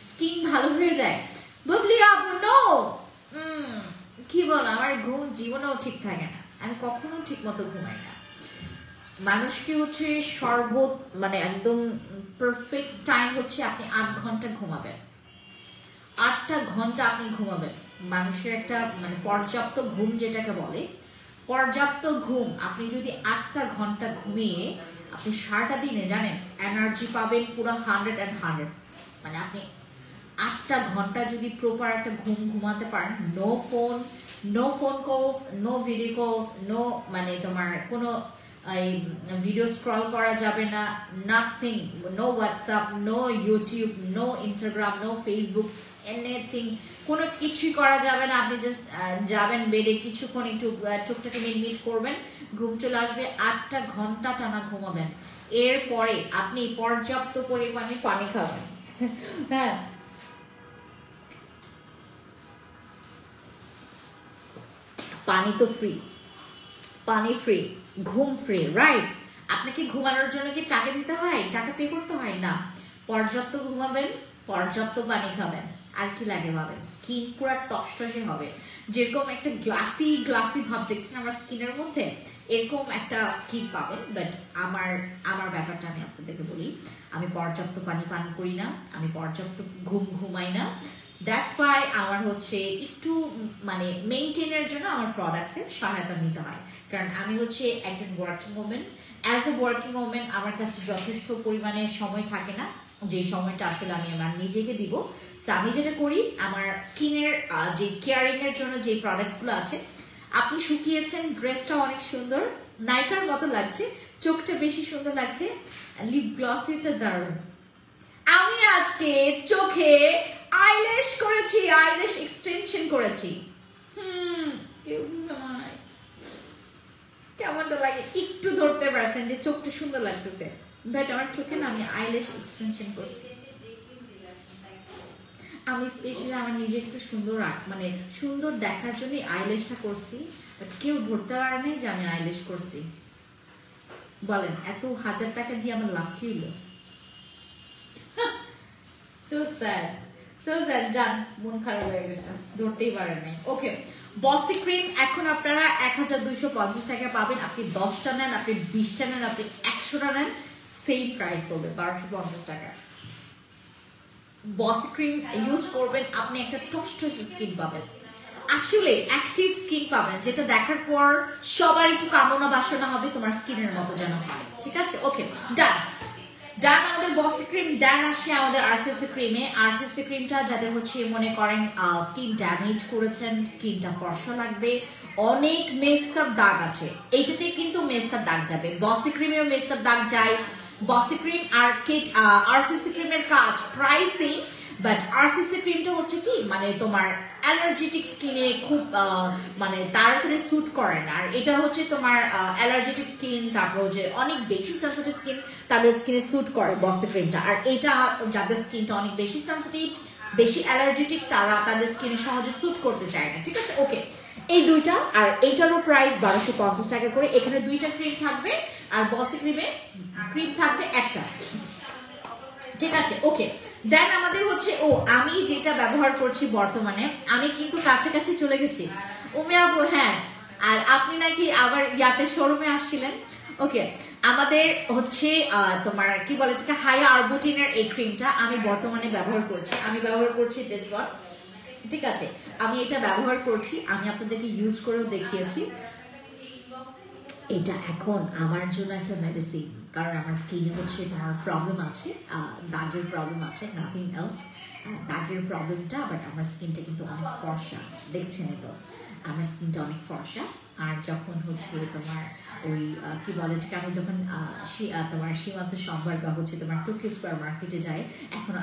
স্কিন ভালো হয়ে যায়? বুবলি আপু নো, কি বল, আমার ঘুম জীবনেও ঠিক থাকে না, আমি কখনো ঠিক মতো ঘুমাই না। মানুষকে হচ্ছে মানে একদম পারফেক্ট টাইম হচ্ছে আপনি 8 ঘন্টা ঘুমাবেন, 8টা ঘন্টা আপনি ঘুমাবেন। মানুষের একটা মানে পর্যাপ্ত ঘুম যেটাকে বলে, পর্যাপ্ত ঘুম আপনি যদি 8টা ঘন্টা ঘুমিয়ে আপনি সারাটা দিনে জানেন এনার্জি পাবেন পুরো 100 মানে আপনি 8টা ঘন্টা যদি প্রপার একটা ঘুম ঘুমাতে পারেন, no phone calls, no video calls, no মানে তোমার কোনো ভিডিও স্ক্রল করা যাবে না, nothing, no WhatsApp, no YouTube, no Instagram, no Facebook, anything, কোনো কিছুই করা যাবে না। আপনি জাস্ট যাবেন বেডে, কিছুক্ষণ একটু টুকটাকে মিটমিট করবেন, ঘুম চলে আসবে, 8টা ঘন্টা টানা ঘুমাবেন। এরপরে আপনি পর্যাপ্ত পরিমাণে পানি খাবেন। হ্যাঁ, পানি তো ফ্রি, পানি ফ্রি, ঘুম ফ্রি, রাইট? আপনাকে ঘুমানোর জন্য কি টাকা দিতে হয়, টাকা পে করতে হয় না। পর্যাপ্ত ঘুমাবেন, পর্যাপ্ত পানি খাবেন, আর কি লাগে বলেন? স্কিন পুরো টসটসে হবে, যেরকম একটা গ্লাসি ভাব দেখছেন আমার স্কিনের মধ্যে, এরকম একটা স্কিন পাবেন। বাট আমার ব্যাপারটা আমি আপনাদেরকে বলি, আমি পর্যাপ্ত পানি পান করি না, আমি পর্যাপ্ত ঘুমাই না। দ্যাটস ওয়াই আমার হচ্ছে একটু মানে মেইনটেনের জন্য আমার প্রোডাক্টসের সহায়তা নিতে হয়, কারণ আমি হচ্ছে একজন working women. As a working women আমার কাছে যথেষ্ট পরিমাণে সময় থাকে না, যে সময়টা আসলে আমি আমার নিজেকে দিব। সো আমি যেটা করি, আমার স্কিনের যে কেয়ারিং এর জন্য যে প্রোডাক্টসগুলো আছে, আপনি শুকিয়েছেন, ড্রেসটা অনেক সুন্দর, নায়িকার মতো লাগছে, চোখটা বেশি সুন্দর লাগছে, লিপ গ্লসিটা দারুণ। আমি আজকে চোখে আইল্যাশ করেছি, আইল্যাশ এক্সটেনশন করেছি। কেমনটা লাগে একটু ধরতে পারছেন যে চোখটা সুন্দর লাগতেছে, বাট আমার চোখে না আমি আইল্যাশ এক্সটেনশন করছি। আমি স্পেশালি আমার নিজে একটু সুন্দর মানে সুন্দর দেখার জন্য আইল্যাশটা করছি, বাট কেউ ধরতে পারে নাই যে আমি আইল্যাশ করছি। বলেন এত 1000 টাকা দিয়ে আমার লাভ কি হলো? So sad, জান মন খারাপ হয়ে গেছে, ধরতেই পারেন নাই। ওকে, বসি ক্রিম এখন আপনারা 1250 টাকা পাবেন। আপনি 10টা নেন, আপনি 20টা নেন, আপনি 100টা নেন, সেম প্রাইস পড়বে 1250 টাকা। বসি ক্রিম ইউজ করবেন, আপনি একটা টসটস স্কিন পাবেন, আসলে অ্যাক্টিভ স্কিন পাবেন, যেটা দেখার পর সবার একটু কামনা বাসনা হবে তোমার স্কিনের মতো যেন হয়, ঠিক আছে? ওকে, ডান আমাদের বসি ক্রিম। দেন আসে আমাদের আরসিসি ক্রিমে। আরসিসি ক্রিমটা যাদের হচ্ছে মনে করেন স্কিন ড্যামেজ করেছেন, স্কিনটা ফর্সা লাগবে, অনেক মেস্কাপ দাগ আছে, এইটাতে কিন্তু মেস্কাপ দাগ যাবে, বসি ক্রিমেও মেস্কাপ দাগ যায়। বসি ক্রিম আর আরসিসি ক্রিমের কাজ প্রায় সেম, বাট আরসিসি ক্রিমটা হচ্ছে কি মানে তোমার অ্যালার্জেটিক স্কিনে খুব মানে তাড়াতাড়ি স্যুট করে না, আর এটা হচ্ছে তোমার অ্যালার্জেটিক স্কিন, তারপর যে অনেক বেশি সেনসিটিভ স্কিন তাদের স্কিনে স্যুট করে বসি ক্রিমটা। আর এটা যাদের স্কিনটা অনেক বেশি সেনসিটিভ, বেশি অ্যালার্জেটিক, তারা তাদের স্কিনে সহজে স্যুট করতে চায় না, ঠিক আছে? ওকে, এই দুইটা, আর এইটারও প্রাইস 1250 টাকা করে। এখানে 2টা ক্রিম থাকবে, আর বসি ক্রিমে ক্রিম থাকবে একটা, ঠিক আছে? ওকে, দেন আমাদের হচ্ছে আমি যেটা ব্যবহার করছি বর্তমানে, আমি কিন্তু কাছাকাছি চলে গেছি আপু। হ্যাঁ, আর আপনি নাকি আবার ইয়াতে শোরুমে আসছিলেন। ওকে, আমাদের হচ্ছে তোমার কি বলে এটাকে হাই আরবুটিনের এই ক্রিমটা আমি বর্তমানে ব্যবহার করছি। আমি ব্যবহার করছি দিস ওয়ান, ঠিক আছে? আমি এটা ব্যবহার করছি, আমি আপনাদেরকে ইউজ করেও দেখিয়েছি। এটা এখন আমার জন্য একটা মেডিসিন, কারণ আমার স্কিনে হচ্ছে আমার প্রবলেম আছে, দাগের প্রবলেম আছে, নাথিং এলস। দাগের প্রবলেমটা, বাট আমার স্কিনটা কিন্তু অনেক ফর্সা, দেখছেন তো আমার স্কিনটা অনেক ফর্সা। আর যখন হচ্ছে তোমার ওই কি বলে এটাকে, আমি যখন তোমার সীমান্ত সম্ভার বা হচ্ছে তোমার টোকিও সুপার মার্কেটে যাই, এখন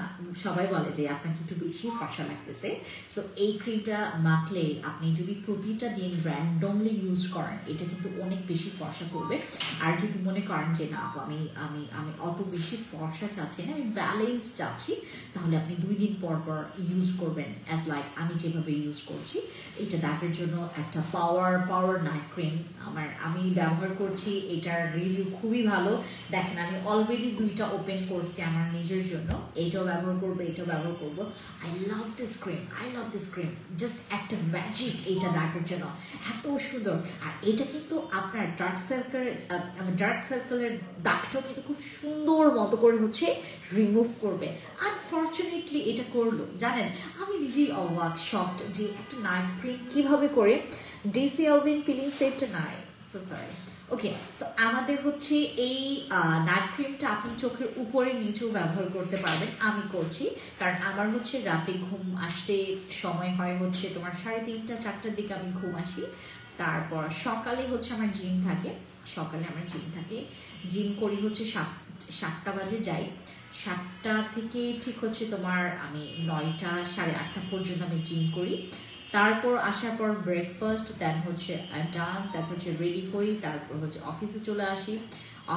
সবাই বলে যে আপনাকে একটু বেশি ফর্সা লাগতেছে। সো এই ক্রিমটা মাখলে আপনি যদি প্রতিটা দিন র্যান্ডমলি ইউজ করেন, এটা কিন্তু অনেক বেশি ফর্সা করবে। আর যদি মনে করেন যে না আমি আমি আমি অত বেশি ফর্সা চাচ্ছি না, আমি ব্যালেন্স চাচ্ছি, তাহলে আপনি 2 দিন পর পর ইউজ করবেন, অ্যাজ লাইক আমি যেভাবে ইউজ করছি। এটা দাগের জন্য একটা পাওয়ার নাইট ক্রিম আমি ব্যবহার করছি, এটার রিভিউ খুবই ভালো। দেখেন আমি অলরেডি 2টা ওপেন করছি আমার নিজের জন্য, এটাও ব্যবহার করবো, এটাও ব্যবহার করবো। I love this cream, just একটা ম্যাজিক এটা দাগের জন্য, এত সুন্দর। আর এটা কিন্তু আপনার ডার্ক সার্কেলের দাগটাও কিন্তু খুব সুন্দর মতো করে হচ্ছে রিমুভ করবে। আনফর্চুনেটলি এটা করলো, জানেন আমি নিজেই অবাক, শকড যে একটা নাইট ক্রিম কিভাবে করে ডিসি এলভিন পিলিং সেটটা নাই। So sorry. ওকে, সো আমাদের হচ্ছে এই নাইট ক্রিমটা আপনি চোখের উপরে নিচেও ব্যবহার করতে পারবেন। আমি করছি কারণ আমার হচ্ছে রাতে ঘুম আসতে সময় হয় হচ্ছে তোমার 3:30 4টার দিকে আমি ঘুম আসি। তারপর সকালে হচ্ছে আমার জিম থাকে, জিম করি হচ্ছে 7টা বাজে যাই, 7টা থেকে ঠিক হচ্ছে তোমার আমি 9টা 8:30 পর্যন্ত আমি জিম করি। তারপর আসার পর ব্রেকফাস্ট, দেন হচ্ছে ডান, তারপর হচ্ছে রেডি হই, তারপর হচ্ছে অফিসে চলে আসি।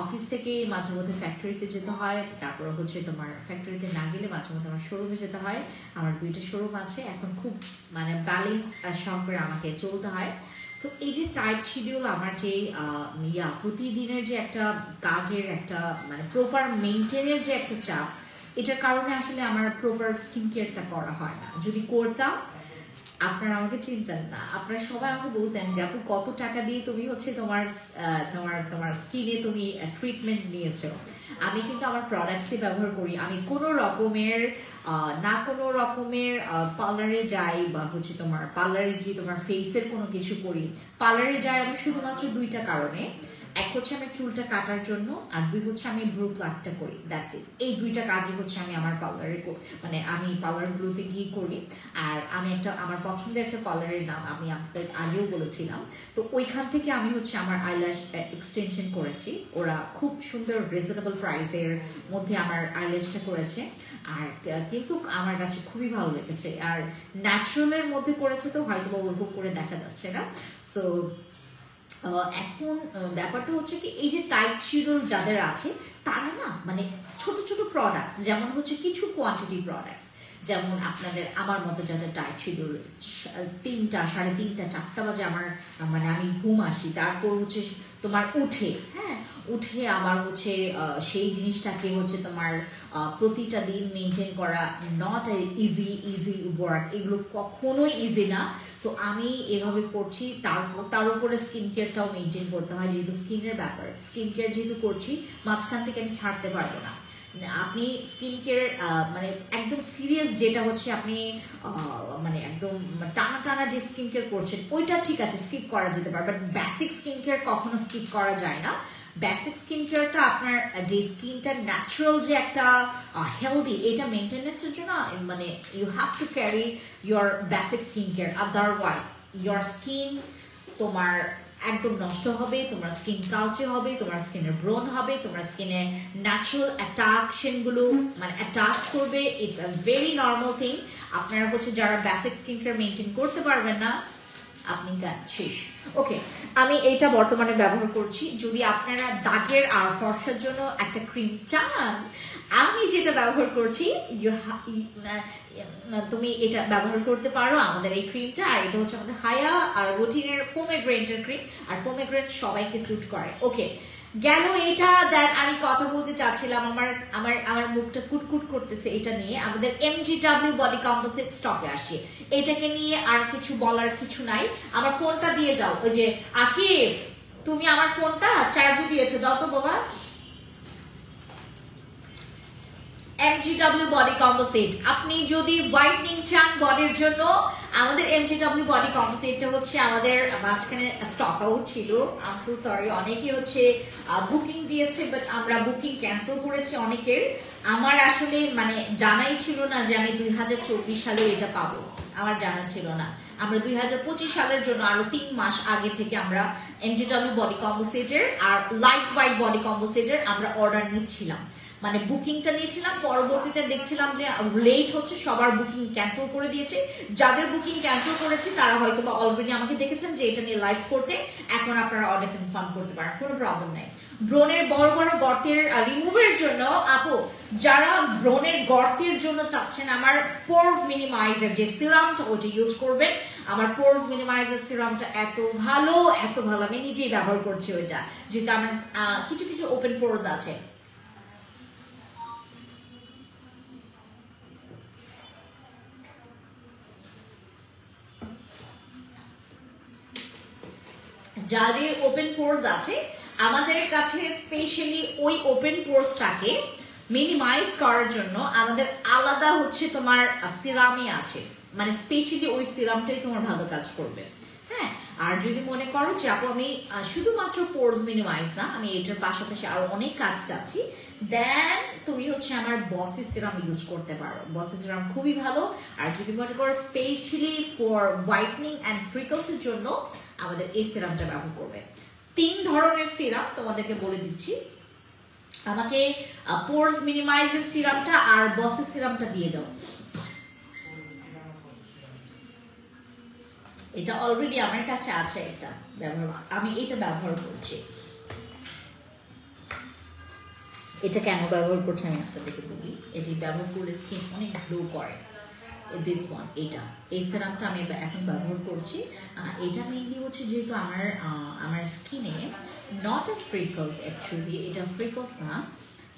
অফিস থেকে মাঝে মধ্যে ফ্যাক্টরিতে যেতে হয়, তারপর হচ্ছে তোমার ফ্যাক্টরিতে না গেলে মাঝে মধ্যে আমার শোরুমে যেতে হয়। আমার 2টা শোরুম আছে, এখন খুব মানে ব্যালেন্স সহকারে আমাকে চলতে হয়। সো এই যে টাইট শিডিউল, আমার যে প্রতিদিনের যে একটা কাজের একটা মানে প্রপার মেনটেনের যে একটা চাপ, এটার কারণে আসলে আমার প্রপার স্কিন কেয়ারটা করা হয় না। যদি করতাম, আপনারা আমাকে চিনতেন না, আপনারা সবাই আমাকে বলতেন যে আপু কত টাকা দিয়ে তুমি হচ্ছে তোমার তোমার স্কিনে তুমি ট্রিটমেন্ট নিয়েছো। আমি কিন্তু আমার প্রোডাক্টসই ব্যবহার করি, আমি কোনো রকমের পার্লারে যাই বা হচ্ছে তোমার পার্লারে গিয়ে তোমার ফেসের কোনো কিছু করি। পার্লারে যাই আমি শুধুমাত্র 2টা কারণে, এক হচ্ছে আমি চুলটা কাটার জন্য, আর 2 হচ্ছে আমি ভ্রু প্লাকটা করি, দ্যাটস ইট। এই 2টা কাজই হচ্ছে আমি আমার পার্লারে মানে আমি পার্লারগুলোতে গিয়ে করি। আর আমি আমার পছন্দের একটা পার্লারের নাম আমি আপনাদের আগেও বলেছিলাম, তো ওইখান থেকে আমি হচ্ছে আমার আইল্যাশ এক্সটেনশন করেছি। ওরা খুব সুন্দর রিজনেবল প্রাইসের মধ্যে আমার আইল্যাশটা করেছে, আর কিন্তু আমার কাছে খুবই ভালো লেগেছে। আর ন্যাচারালের মধ্যে করেছে, তো হয়তো ওরকম করে দেখা যাচ্ছে না। সো এখন ব্যাপারটা হচ্ছে কি, এই যে টাইট শিডিউল যাদের আছে তারা না মানে ছোট ছোট প্রোডাক্টস, যেমন হচ্ছে কিছু কোয়ান্টিটি প্রোডাক্টস, যেমন আপনাদের আমার মতো যাদের টাইট শিডিউল, 3টা 3:30 4টা বাজে আমার মানে আমি ঘুম আসি, তারপর হচ্ছে তোমার উঠে আমার হচ্ছে সেই জিনিসটাকে হচ্ছে তোমার প্রতিটা দিন মেনটেন করা নট ইজি ওয়ার্ক, এগুলো কখনোই ইজি না। সো আমি এভাবে করছি, তার উপরে স্কিন কেয়ারটাও মেনটেন করতে হয়, যেহেতু স্কিনের ব্যাপার, স্কিন কেয়ার যেহেতু করছি মাঝখান থেকে আমি ছাড়তে পারবো না। আপনি স্কিন কেয়ার মানে একদম সিরিয়াস যেটা হচ্ছে আপনি মানে একদম টানা যে স্কিন কেয়ার করছেন ওইটা ঠিক আছে, স্কিপ করা যেতে পারে, বাট বেসিক স্কিন কেয়ার কখনো স্কিপ করা যায় না। বেসিক স্কিন কেয়ারটা আপনার যে স্কিনটা ন্যাচারাল যে একটা হেলদি, এটা মেনটেনেন্সের জন্য মানে you have to carry your basic skin care, otherwise your skin তোমার একদম নষ্ট হবে, তোমার স্কিন কালচে হবে, তোমার স্কিনের ব্রণ হবে, তোমার স্কিনে ন্যাচারাল অ্যাট্রাকশনগুলো মানে অ্যাটাক করবে। It's a very normal thing. আপনারা হচ্ছে যারা বেসিক স্কিন কেয়ার মেনটেন করতে পারবেন না, আপনি শেষ। ওকে, আমি এইটা বর্তমানে ব্যবহার করছি। যদি আপনারা দাগের আর ফর্সার জন্য একটা ক্রিম চান, আমি যেটা ব্যবহার করছি, তুমি এটা ব্যবহার করতে পারো আমাদের এই ক্রিমটা। আর এটা হচ্ছে আমাদের হায়া আর রুটিনের পোমেগ্রেনেটের ক্রিম, আর পোমেগ্রেনেট সবাইকে স্যুট করে। ওকে, গেল এটা। দেন আমি কথা বলতে চাচ্ছিলাম, আমার মুখটা কুটকুট করতেছে এটা নিয়ে। আমাদের MGW বডি কম্পোজিট স্টকে আসে, এটাকে নিয়ে আর কিছু বলার কিছু নাই। আমার ফোনটা দিয়ে যাও, ওই যে আকিব তুমি আমার ফোনটা চার্জে দিয়েছো, দাও তো বাবা। MGW বডি কম্পোজিট, আপনি যদি হোয়াইটনিং চান বডির জন্য, আমাদের MGW বডি কম্পোজিটটা হচ্ছে আমাদের মাঝখানে স্টক আউট ছিল। আই এম সো সরি, অনেকে হচ্ছে বুকিং দিয়েছে, বাট আমরা বুকিং ক্যান্সেল করেছি অনেকের। আমার আসলে মানে জানাই ছিল না যে আমি 2024 সালে এটা পাবো। আমার জানা ছিল না। আমরা 2025 সালের জন্য আরো 3 মাস আগে থেকে আমরা MGW বডি কম্পোজিটের আর লাইট ওয়াইট বডি কম্পোজিটের আমরা অর্ডার নিচ্ছিলাম, মানে বুকিংটা নিয়েছিলাম। পরবর্তীতে দেখছিলাম যে লেট হচ্ছে, সবার বুকিং ক্যান্সেল করে দিয়েছে। যাদের বুকিং ক্যান্সেল করেছে তারা হয়তো বা অলরেডি আমাকে দেখেছেন যে এটা নিয়ে লাইভ করতে, এখন আপনারা অর্ডার কনফার্ম করতে পারেন, কোনো প্রবলেম নাই। ব্রণের বড় বড় গর্তের রিমুভের জন্য আপু, যারা ব্রণের গর্তের জন্য চাচ্ছেন আমার পোরস মিনিমাইজার যে সিরামটা ওটা ইউজ করবেন। আমার পোরস মিনিমাইজার সিরামটা এত ভালো, আমি নিজেই ব্যবহার করছি ওইটা, যেটা আমার কিছু কিছু ওপেন পোরস আছে। যাদের ওপেন পোরস আছে আমাদের কাছে স্পেশালি ওই ওপেন পোরসটাকে মিনিমাইজ করার জন্য আমাদের আলাদা হচ্ছে তোমার সিরামই আছে, মানে স্পেশালি ওই সিরামটাই তোমার ভালো কাজ করবে। হ্যাঁ, আর যদি মনে করো যে আপু আমি শুধুমাত্র পোরস মিনিমাইজ না, আমি এটার পাশাপাশি আরো অনেক কাজ চাচ্ছি, দেন তুমি হচ্ছে আমার বসি সিরাম ইউজ করতে পারো। বসি সিরাম খুবই ভালো। আর যদি মনে করো স্পেশালি ফর হোয়াইটনিং অ্যান্ড ফ্রিকলস এর জন্য আমাদের এই সিরামটা ব্যবহার করবে। 3 ধরনের সিরাম তোমাদেরকে বলে দিচ্ছি। আমাকে পোরস মিনিমাইজের সিরামটা আর বসের সিরামটা দিয়ে দাও। এটা অলরেডি আমার কাছে আছে, একটা ব্যবহার, আমি এটা ব্যবহার করছি। এটা কেন ব্যবহার করছি আমি আপনাদেরকে বলি। এটি ব্যবহার করলে স্কিন অনেক গ্লো করে। দিস ওয়ান, এটা এই সিরামটা আমি এখন ব্যবহার করছি। এটা মেইনলি হচ্ছে যেহেতু আমার স্কিনে নট এ ফ্রিকলস, অ্যাকচুয়ালি এটা ফ্রিকলস না,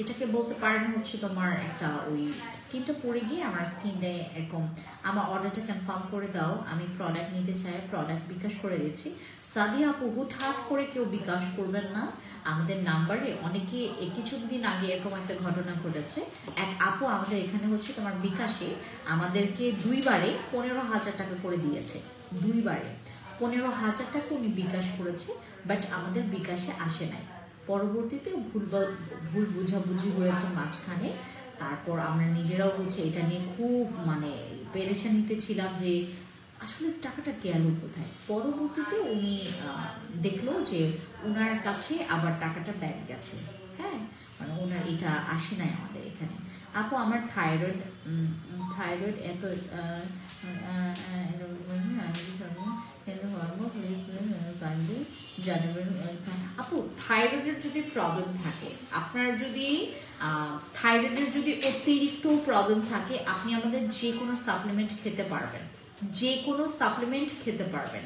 এটাকে বলতে পারেন হচ্ছে তোমার একটা ওই স্কিনটা পড়ে গিয়ে আমার স্কিনে এরকম। আমার অর্ডারটা কনফার্ম করে দাও, আমি প্রোডাক্ট নিতে চাই, প্রোডাক্ট বিকাশ করে দিচ্ছি। সাদিয়া আপু হুটহাট করে কেউ বিকাশ করবেন না আমাদের নাম্বারে। অনেকে কিছুদিন আগে এরকম একটা ঘটনা ঘটেছে, এক আপু আমাদের এখানে হচ্ছে তোমার বিকাশে আমাদেরকে 2 বারে 15,000 টাকা করে দিয়েছে। 2 বারে 15,000 টাকা উনি বিকাশ করেছে, বাট আমাদের বিকাশে আসে নাই। পরবর্তীতে ভুল বুঝাবুঝি হয়েছে মাঝখানে। তারপর আমরা নিজেরাও হচ্ছে এটা নিয়ে খুব মানে পেরেশানিতে ছিলাম যে আসলে টাকাটা গেল কোথায়। পরবর্তীতে উনি দেখলো যে ওনার কাছে আবার টাকাটা ব্যাক গেছে। হ্যাঁ, মানে ওনার এটা আসে নাই আমাদের এখানে। আপু আমার থাইরয়েড এত আপু থাইরয়েডের যদি প্রবলেম থাকে, আপনার যদি থাইরয়েডের যদি অতিরিক্ত প্রবলেম থাকে, আপনি আমাদের যে কোনো সাপ্লিমেন্ট খেতে পারবেন, যে কোনো সাপ্লিমেন্ট খেতে পারবেন।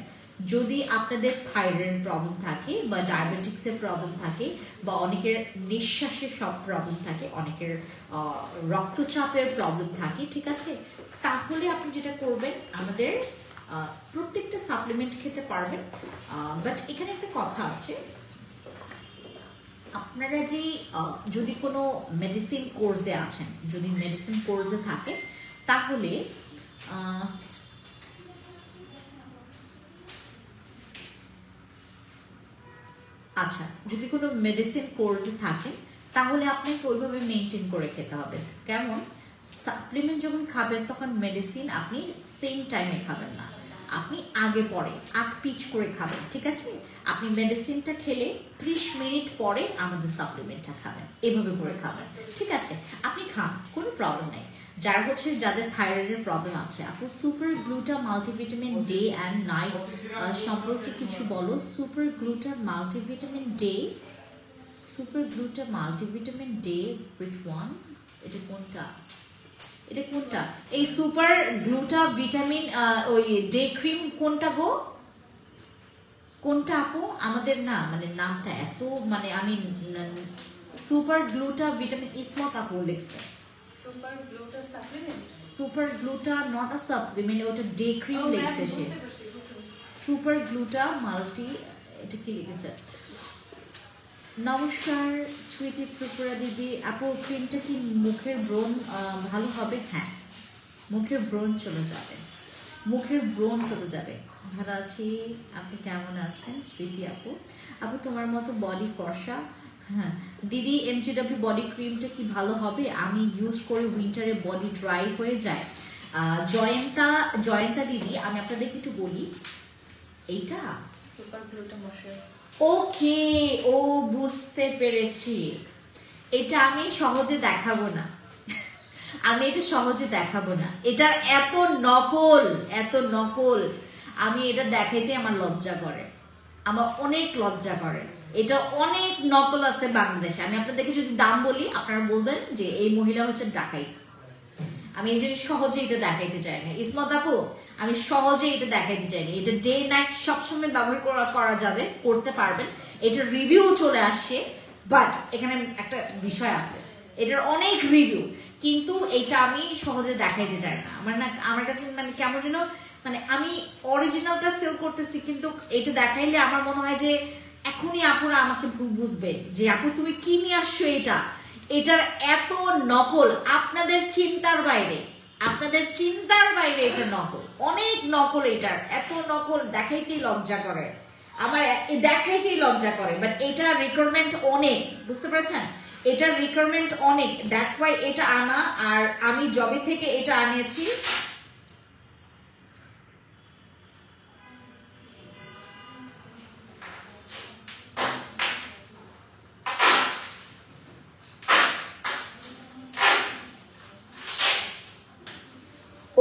যদি আপনাদের থাইরয়েড প্রবলেম থাকে বা ডায়াবেটিক্সের প্রবলেম থাকে বা অনেকের নিঃশ্বাসের সব প্রবলেম থাকে, অনেকের রক্তচাপের প্রবলেম থাকে, ঠিক আছে, তাহলে আপনি যেটা করবেন আমাদের প্রত্যেকটা সাপ্লিমেন্ট খেতে পারবেন। বাট এখানে একটা কথা আছে, আপনারা যে যদি কোনো মেডিসিন কোর্সে আছেন, যদি মেডিসিন কোর্সে থাকে, তাহলে আচ্ছা, যদি কোনো মেডিসিন কোর্সে থাকে তাহলে আপনাকে ওইভাবে মেনটেন করে খেতে হবে। কেমন, সাপ্লিমেন্ট যখন খাবেন তখন মেডিসিন আপনি সেম টাইমে খাবেন না, আপনি আগে পরে আগ পিচ করে খাবেন, ঠিক আছে। আপনি মেডিসিনটা খেলে 30 মিনিট পরে আমাদের সাপ্লিমেন্টটা খাবেন, এভাবে করে খাবেন, ঠিক আছে। আপনি খান, কোনো প্রবলেম নেই। যারা হচ্ছে যাদের থাইরয়েডের প্রবলেম আছে, আপু super গ্লুটা multivitamin day and night সম্পর্কে কিছু বলো। Super গ্লুটা multivitamin day, super গ্লুটা multivitamin day which one, এটা কোনটা, এটা কোনটা? এই সুপার গ্লুটা ভিটামিন ওই ডে ক্রিম কোনটা গো, কোনটা আপু? আমাদের না মানে নামটা এত মানে আমি সুপার গ্লুটা ভিটামিন ইসমত আপু লিখছে। Super গ্লুটা supplement, super গ্লুটা not a supplement, ওটা ডে ক্রিম লিখছে সে। সুপার গ্লুটা মাল্টি, এটা কি লিখেছে? নমস্কার স্মৃতি ত্রিপুরা দিদি। আপু ক্রিমটা কি মুখের ব্রণ ভালো হবে? হ্যাঁ, মুখের ব্রণ চলে যাবে, মুখের ব্রণ চলে যাবে। ভালো আছি, আপনি কেমন আছেন স্মৃতি আপু? আপু তোমার মতো বডি ফর্সা। হ্যাঁ দিদি, MGW বডি ক্রিমটা কি ভালো হবে? আমি ইউজ করে উইন্টারে বডি ড্রাই হয়ে যায়। জয়ন্তা দিদি, আমি আপনাদেরকে একটু বলি, এইটা সুপার গ্লুটা বসে। ওকে, ও বুঝতে পেরেছি। এটা আমি সহজে দেখাবো না, আমি এটা সহজে দেখাবো না। এটা এত নকল, আমি এটা দেখাইতে আমার লজ্জা করে, আমার অনেক লজ্জা করে। এটা অনেক নকল আছে বাংলাদেশে। আমি আপনাদেরকে যদি দাম বলি, আপনারা বলবেন যে এই মহিলা হচ্ছে ডাকাই। আমি এই জন্য সহজে এটা দেখাইতে চাই না। ইসমত আপু, আমি সহজে এটা দেখাইতে চাই না। এটা ডে নাইট সবসময় ব্যবহার করা যাবে, করতে পারবেন। এটা রিভিউ চলে আসছে, বাট এখানে একটা বিষয় আছে, এটার অনেক রিভিউ, কিন্তু এটা আমি সহজে দেখাইতে চাই না। আমার কাছে মানে কেমন যেন, মানে আমি অরিজিনালটা সেল করতেছি, কিন্তু এটা দেখাইলে আমার মনে হয় যে এখনই আপুরা আমাকে বুঝবে যে আপু তুমি কি নিয়ে আসছো। এটার এত নকল, আপনাদের চিন্তার বাইরে এটা নকল, অনেক নকল। এটার এত নকল দেখাইতেই লজ্জা করে, আমার দেখাইতেই লজ্জা করে। বাট এটা রিকোয়ারমেন্ট অনেক, বুঝতে পেরেছেন? এটার রিকোয়ারমেন্ট অনেক, দ্যাটস ওয়াই এটা আনা। আর আমি জবে থেকে এটা আনিয়েছি।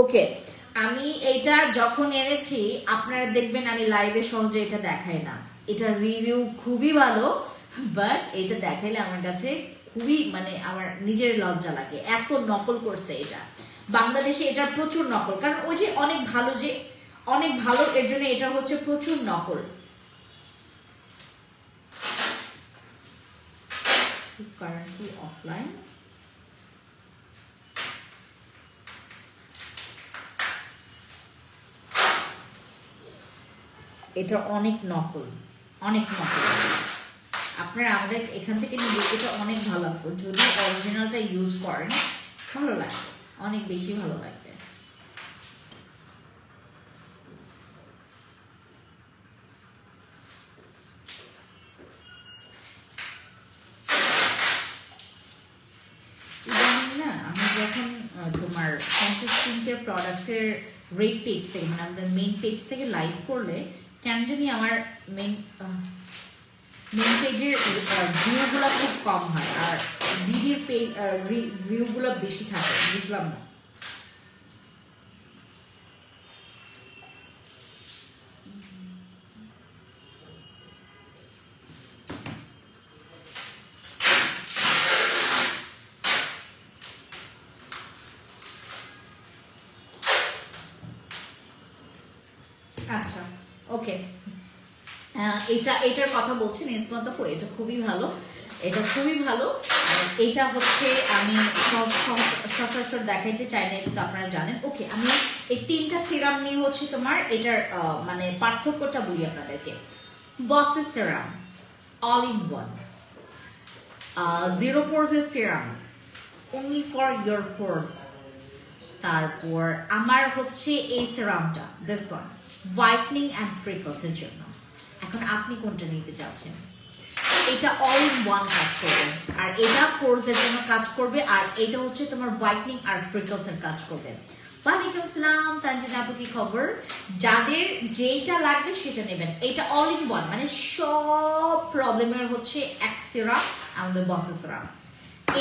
ওকে, আমি এটা যখন এনেছি, আপনারা দেখবেন আমি লাইভে সহজে এটা দেখাই না। এটা রিভিউ খুবই ভালো, বাট এটা দেখাইলে আমার কাছে খুবই মানে আমার নিজের লজ্জা লাগে, এত নকল করছে এটা। বাংলাদেশে এটা প্রচুর নকল, কারণ ওই যে অনেক ভালো, এর জন্য এটা হচ্ছে প্রচুর নকল। Currently offline. এটা অনেক নকল। আপনারা আমাদের এখান থেকে নিয়ে, এটা অনেক ভালো লাগবে যদি অরিজিনালটা ইউজ করেন, ভালো লাগবে, অনেক বেশি ভালো লাগবে। ইদানিং না, আমি যখন তোমার কনসিয়াস স্কিন কেয়ার প্রোডাক্টসের রেড পেজ থেকে, মানে আমাদের মেইন পেজ থেকে লাইভ করলে কেন জানি আমার মেইন পেজের ভিউগুলো খুব কম হয়, আর দিদির ভিউগুলো বেশি থাকে, বুঝলাম না। আচ্ছা, ওকে, এটার কথা বলছেন ইসমত আপু, এটা খুবই ভালো। এটা হচ্ছে আমি সচরাচর দেখাইতে চাই না, এটা তো আপনারা জানেন। ওকে, আমি এই 3টা সিরাম নিয়ে হচ্ছে তোমার এটার মানে পার্থক্যটা বলি আপনাদেরকে। বসেস serum all in one, zero পোরসের serum only for your pores. তারপর আমার হচ্ছে এই সিরামটা, দিস ওয়ান, হোয়াইটনিং অ্যান্ড ফ্রিকলসের জন্য। এখন আপনি কোনটা নিতে চাচ্ছেন? এটা অল ইন ওয়ান কাজ করবে, আর এটা পোরসের জন্য কাজ করবে, আর এটা হচ্ছে তোমার হোয়াইটনিং আর ফ্রিকলসের কাজ করবে। ওয়ালাইকুম আসসালাম তানজিনা আপু, কি খবর? যাদের যেটা লাগবে সেটা নেবেন। এটা অল ইন ওয়ান, মানে সব প্রবলেমের হচ্ছে এক সিরাম, আমাদের বসেস সিরাম।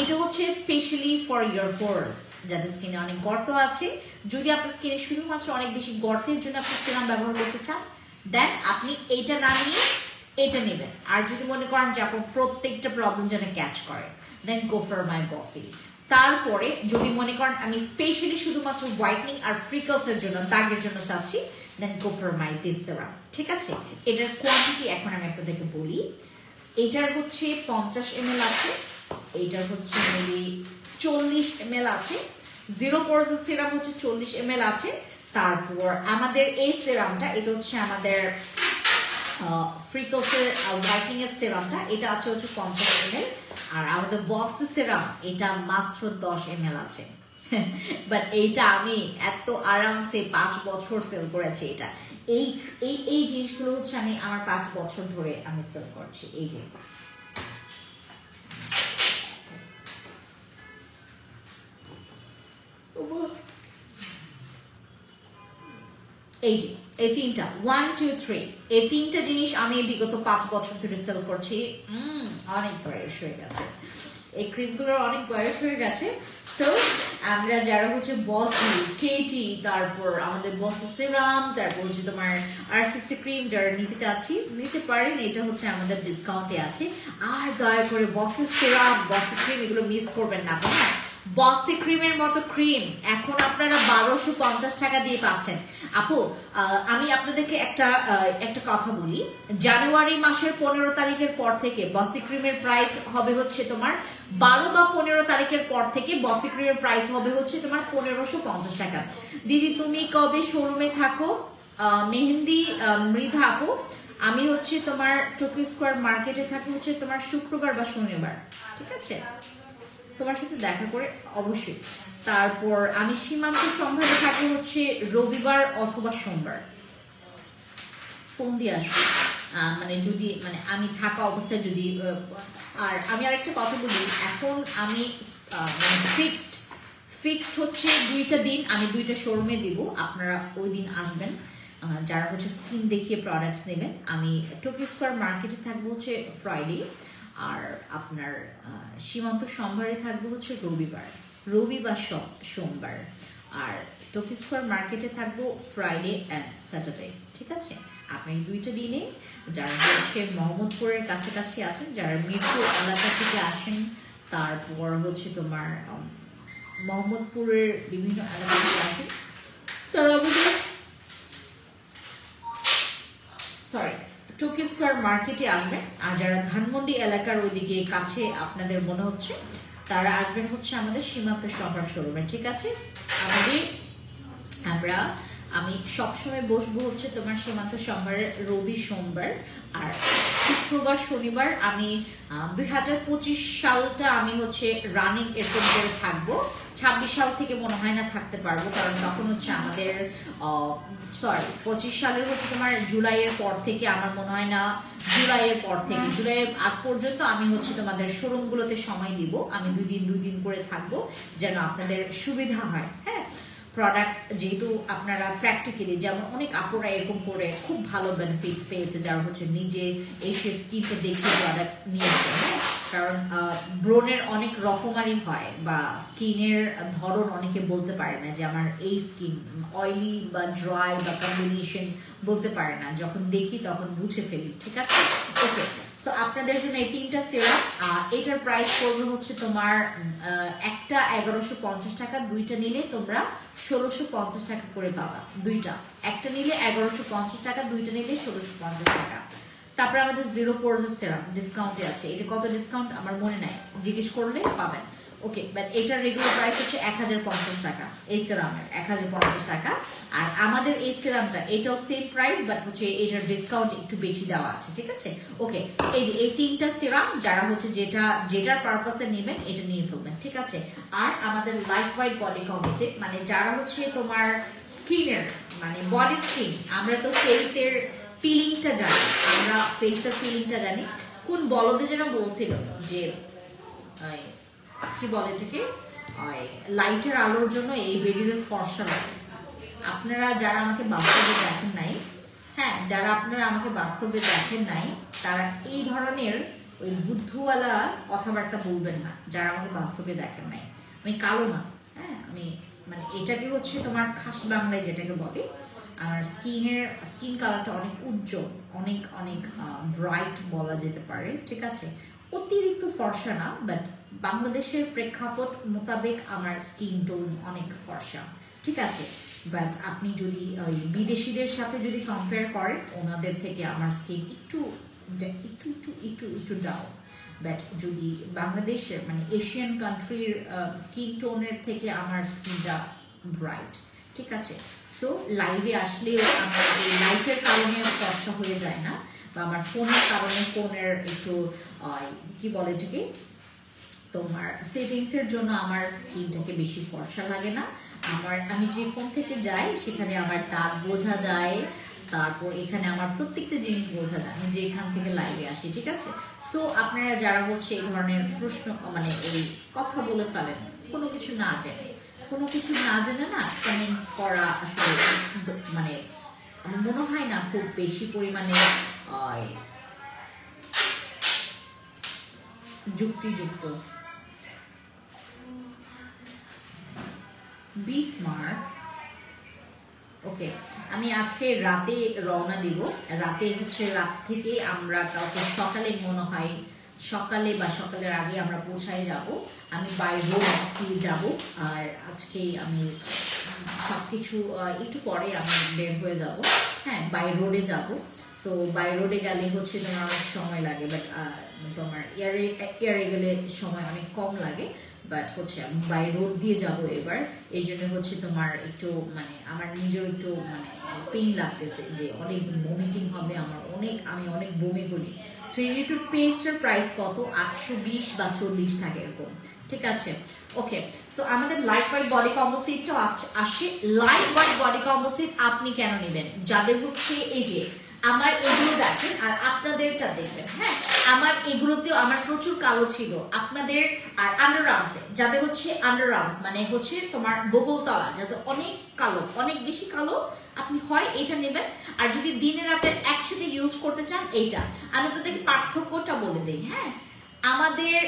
এটা হচ্ছে স্পেশালি ফর ইয়োর পোরস, যাদের স্কিনে অনেক গর্ত আছে। যদি আপনার স্কিনে শুধুমাত্র অনেক বেশি গর্তের জন্য আপনি সিরাম ব্যবহার করতে চান, দেন আপনি এইটা না নিয়ে এটা নেবেন। আর যদি মনে করেন যে আপনার প্রত্যেকটা প্রবলেম যেন ক্যাচ করে, দেন গো ফর মাই বসি। তারপরে যদি মনে করেন আমি স্পেশালি শুধুমাত্র হোয়াইটনিং আর ফ্রিকলসের জন্য, দাগের জন্য চাচ্ছি, then go for my this serum. ঠিক আছে, এটার কোয়ান্টিটি এখন আমি আপনাদেরকে বলি। এটার হচ্ছে 50 ml আছে, এইটার হচ্ছে মেবি 40 ml আছে। জিরো পোরসের সিরাম হচ্ছে 40 ml আছে। তারপর আমাদের এই সিরামটা, এটা হচ্ছে আমাদের ফ্রিকলসের হোয়াইটনিং এর সিরামটা, এটা আছে হচ্ছে 50 ml। আর আমাদের বক্সের সিরাম এটা মাত্র 10 ml আছে। বাট এইটা আমি এত আরামসে 5 বছর সেল করেছি। এটা এই জিনিসগুলো হচ্ছে আমি আমার 5 বছর ধরে আমি সেল করছি। এই যে এই যে এই তিনটা 1 2 3 এই তিনটা জিনিস আমি বিগত 5 বছর ধরে সেল করছি। অনেক বয়স হয়ে গেছে, এই ক্রিমগুলোর অনেক বয়স হয়ে গেছে। সো আমরা যারা হচ্ছে বসি, কেটি, তারপর আমাদের বসি সিরাম, তারপর হচ্ছে তোমার আরসিসি ক্রিম যারা নিতে চাচ্ছি নিতে পারেন, এটা হচ্ছে আমাদের ডিসকাউন্টে আছে। আর দয়া করে বসি সিরাম, বসি ক্রিম এগুলো মিস করবেন না। বসি ক্রিমের মতো ক্রিম এখন আপনারা 1250 টাকা দিয়ে পাচ্ছেন। আপু আমি আপনাদেরকে একটা কথা বলি, জানুয়ারি মাসের 15 তারিখের পর থেকে বসি ক্রিমের প্রাইস হবে হচ্ছে তোমার 12 বা 15 তারিখের পর থেকে বসি ক্রিমের প্রাইস হবে হচ্ছে তোমার 1550 টাকা। দিদি তুমি কবে শোরুমে থাকো? মেহেন্দি মৃধা আপু, আমি হচ্ছে তোমার টোকিও স্কয়ার মার্কেটে থাকি হচ্ছে তোমার শুক্রবার বা শনিবার, ঠিক আছে? তোমার সাথে দেখা করে অবশ্যই। তারপর আমি সীমান্ত সম্ভারে থাকি হচ্ছে রবিবার অথবা সোমবার। ফোন দিয়ে আসবো, মানে যদি মানে আমি থাকা অবস্থায় যদি। আর আমি আরেকটা কথা বলি, এখন আমি মানে ফিক্সড হচ্ছে 2টা দিন আমি 2টা শোরুমে দিব, আপনারা ওই দিন আসবেন যারা হচ্ছে স্কিন দেখিয়ে প্রোডাক্টস নেবেন। আমি টোকিও স্কয়ার মার্কেটে থাকবো হচ্ছে ফ্রাইডে, আর আপনার সীমান্ত সম্ভারে থাকবো হচ্ছে রবিবার সোমবার, আর টোকিও স্কয়ার মার্কেটে থাকবো ফ্রাইডে অ্যান্ড স্যাটারডে, ঠিক আছে? আপনি 2টা দিনে যারা হচ্ছে মোহাম্মদপুরের কাছাকাছি আছেন, যারা মিরপুর এলাকা থেকে আসেন, তারপর হচ্ছে তোমার মোহাম্মদপুরের বিভিন্ন এলাকা থেকে আসেন, তারা টোকিও স্কয়ার মার্কেটে আসবেন। আর যারা ধানমন্ডি এলাকার ওইদিকে কাছে আপনাদের মনে হচ্ছে, তারা আসবেন হচ্ছে আমাদের সীমান্ত সম্ভার শোরুমে, ঠিক আছে? আমি সবসময় বসবো হচ্ছে তোমার সীমান্ত সম্ভারের রবি সোমবার, আর শুক্রবার শনিবার আমি 2025 সালটা আমি হচ্ছে রানিং এরকম করে থাকবো। 26 সাল থেকে মনে হয় না থাকতে পারবো, কারণ তখন হচ্ছে আমাদের 25 সালের হচ্ছে তোমার জুলাইয়ের পর থেকে আমার মনে হয় না, জুলাইয়ের আগ পর্যন্ত আমি হচ্ছে তোমাদের শোরুমগুলোতে সময় দিব। আমি 2 দিন করে থাকবো যেন আপনাদের সুবিধা হয়। হ্যাঁ, প্রোডাক্টস যেহেতু আপনারা প্র্যাকটিক্যালি, যেমন অনেক আপুরা এরকম করে খুব ভালো বেনিফিটস পেয়েছে যারা হচ্ছে নিজে এসে স্কিনকে দেখে প্রোডাক্টস নিয়েছে। হ্যাঁ, কারণ ব্রণের অনেক রকমারি হয়, বা স্কিনের ধরন অনেকে বলতে পারে না যে আমার এই স্কিন অয়েলি বা ড্রাই বা কম্বিনেশন বলতে পারে না, যখন দেখি তখন বুঝে ফেলি, ঠিক আছে? ওকে, সো আপনাদের জন্য এই 3টা সিরাম, এটার প্রাইস পড়বে হচ্ছে তোমার একটা 1150 টাকা, 2টা নিলে তোমরা 1650 টাকা করে পাবা। একটা নিলে 1150 টাকা, 2টা নিলে 1650 টাকা। তারপরে আমাদের 0% সিরাম ডিসকাউন্টে আছে। এটা কত ডিসকাউন্ট আমার মনে নাই, জিজ্ঞেস করলে পাবেন। ওকে, বাট এটার রেগুলার প্রাইস হচ্ছে 1050 টাকা, এই সিরামের 1050 টাকা। আর আমাদের এই সিরামটা এটাও সেম প্রাইস, বাট হচ্ছে এটার ডিসকাউন্ট একটু বেশি দেওয়া আছে, ঠিক আছে? ওকে, এই যে এই 3টা সিরাম যারা হচ্ছে যেটার পারপাসে নেবেন এটা নিয়ে ফেলবেন, ঠিক আছে? আর আমাদের লাইট হোয়াইট বডি কম্পোজিট, মানে যারা হচ্ছে তোমার স্কিনের মানে বডি স্কিন, আমরা তো ফেসের ফিলিংটা জানি, কোন বলদে যেন বলছিল যে কি বলে এটাকে, লাইটের আলোর জন্য এই বেডির ফর্সা লাগে। আপনারা যারা আমাকে বাস্তবে দেখেন নাই, তারা এই ধরনের ওই বুদ্ধওয়ালা কথাবার্তা বলবেন না, যারা আমাকে বাস্তবে দেখেন নাই। আমি কালো না, হ্যাঁ, আমি মানে এটাকে হচ্ছে তোমার খাস বাংলায় যেটাকে বলে, আমার স্কিন কালারটা অনেক উজ্জ্বল, অনেক ব্রাইট বলা যেতে পারে, ঠিক আছে? অতিরিক্ত ফর্সা না, বাট বাংলাদেশের প্রেক্ষাপট মোতাবেক আমার স্কিন টোন অনেক ফর্সা, ঠিক আছে? বাট আপনি যদি ওই বিদেশিদের সাথে যদি কম্পেয়ার করেন, ওনাদের থেকে আমার স্কিন একটু ডাউন। বাট যদি বাংলাদেশের মানে এশিয়ান কান্ট্রির স্কিন টোনের থেকে আমার স্কিনটা ব্রাইট, ঠিক আছে? সো লাইভে আসলেও আমার এই লাইটের কারণে ফর্সা হয়ে যায় না, বা আমার ফোনের কারণে ফোনের একটু কি বলে এটাকে তোমার সেটিংসের জন্য আমার স্কিনটাকে বেশি ফর্সা লাগে না। আমি যে ফোন থেকে যাই সেখানে আমার দাগ বোঝা যায়, তারপর এখানে আমার প্রত্যেকটা জিনিস বোঝা যায় যে এখান থেকে লাইভে আসি, ঠিক আছে? সো আপনারা যারা হচ্ছে এই ধরনের প্রশ্ন মানে এই কথা বলে ফেলেন কোনো কিছু না জেনে না কমেন্টস করা আসলে মানে আমার মনে হয় না খুব বেশি পরিমাণে যুক্তিযুক্ত। Be smart. ওকে, আমি আজকে রাতে রওনা দিব। রাতে হচ্ছে রাত থেকে আমরা কাউকে সকালে মনে হয় সকালে বা সকালের আগে আমরা পৌঁছায় যাব। আমি বাই রোড দিয়ে যাব। আর আজকে আমি সব কিছু একটু পরে আমি বের হয়ে যাব। হ্যাঁ, বাই রোডে যাব। সো বাই রোডে গেলে হচ্ছে তোমার অনেক সময় লাগে, বাট তোমার এয়ারে গেলে সময় অনেক কম লাগে। বাট হচ্ছে আমি বাই রোড দিয়ে যাব এবার। এই জন্য হচ্ছে তোমার একটু মানে আমার নিজের একটু মানে পেইন লাগতেছে যে অনেক ভমিটিং হবে আমার, আমি অনেক বমি করি। 3D টুথপেস্টের প্রাইস কত? 820 বা 40 টাকা এরকম, ঠিক আছে। ওকে, সো আমাদের লাইট ওয়েট বডি কম্পোজিটটাও আসে। লাইট ওয়েট বডি কম্পোজিট আপনি কেন নেবেন? যাদের হচ্ছে এই যে আমার এগুলো দেখেন আর আপনাদেরটা দেখবেন। হ্যাঁ, আমার এগুলোতেও আমার প্রচুর কালো ছিল, আপনাদের আর আন্ডার আর্মসে যাদের হচ্ছে আন্ডার আর্মস মানে হচ্ছে তোমার বগলতলা যাদের অনেক কালো, অনেক বেশি কালো, আপনি হয় এইটা নেবেন। আর যদি দিনে রাতে একসাথে ইউজ করতে চান এইটা। আমি আপনাদেরকে পার্থক্যটা বলে দিই। হ্যাঁ, আমাদের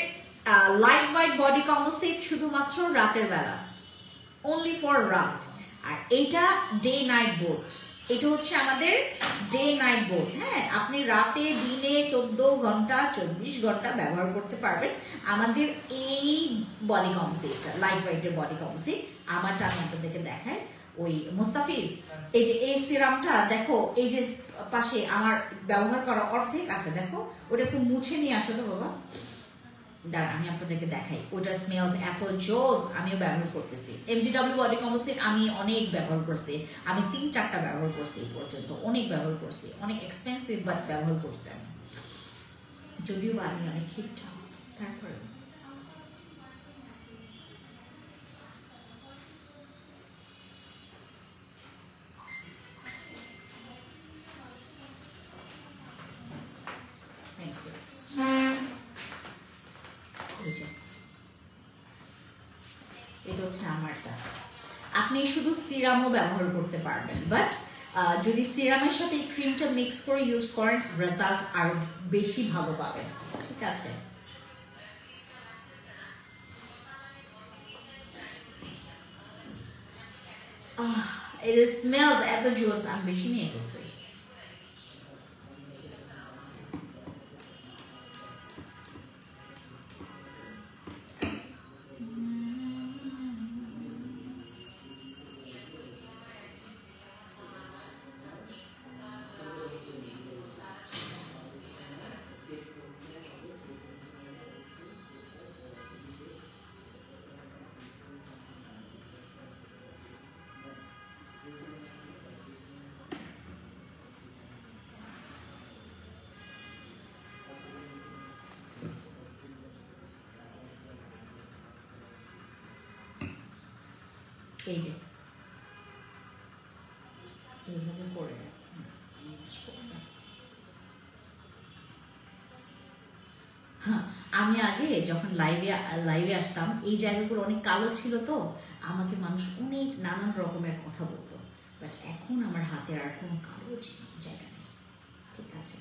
লাইট ওয়েট বডি কম্পোজিট শুধুমাত্র রাতের বেলা, অনলি ফর রাত। আর এইটা ডে নাইট বোথ। এটা হচ্ছে আমাদের ডে নাইট বোথ। হ্যাঁ, আপনি রাতে দিনে 14 ঘন্টা 24 ঘন্টা ব্যবহার করতে পারবেন আমাদের এই বডি কম্পোজিটটা, লাইট ওয়েটের বডি কম্পোজিট। আমারটা আমি আপনাদেরকে দেখাই। ওই মুস্তাফিজ, এই যে এই সিরামটা দেখো, এই যে পাশে আমার ব্যবহার করা অর্ধেক আছে, দেখো ওটা একটু মুছে নিয়ে আসো তো বাবা। দাঁড়া, আমি আপনাদেরকে দেখাই। ওটার স্মেলস এত জোস, আমিও ব্যবহার করতেছি। MGW বডি কম্পোজিট আমি অনেক ব্যবহার করছি। আমি 3-4টা ব্যবহার করছি এই পর্যন্ত, অনেক ব্যবহার করছি। অনেক এক্সপেন্সিভ বাট ব্যবহার করছি আমি, যদিও বা আমি অনেক হিটটা। তারপরে এটা হচ্ছে আমারটা। আপনি শুধু সিরামও ব্যবহার করতে পারবেন, বাট যদি সিরামের সাথে এই ক্রিমটা মিক্স করে ইউজ করেন রেজাল্ট আরো বেশি ভালো পাবেন, ঠিক আছে। It smells এত জোস, আমি বেশি নিয়ে গেছি। এই যে এইভাবে করে আমি আগে যখন লাইভে আসতাম এই জায়গাগুলো অনেক কালো ছিল, তো আমাকে মানুষ অনেক নানান রকমের কথা বলতো, বাট এখন আমার হাতে আর কোনো কালো জায়গা নেই, ঠিক আছে।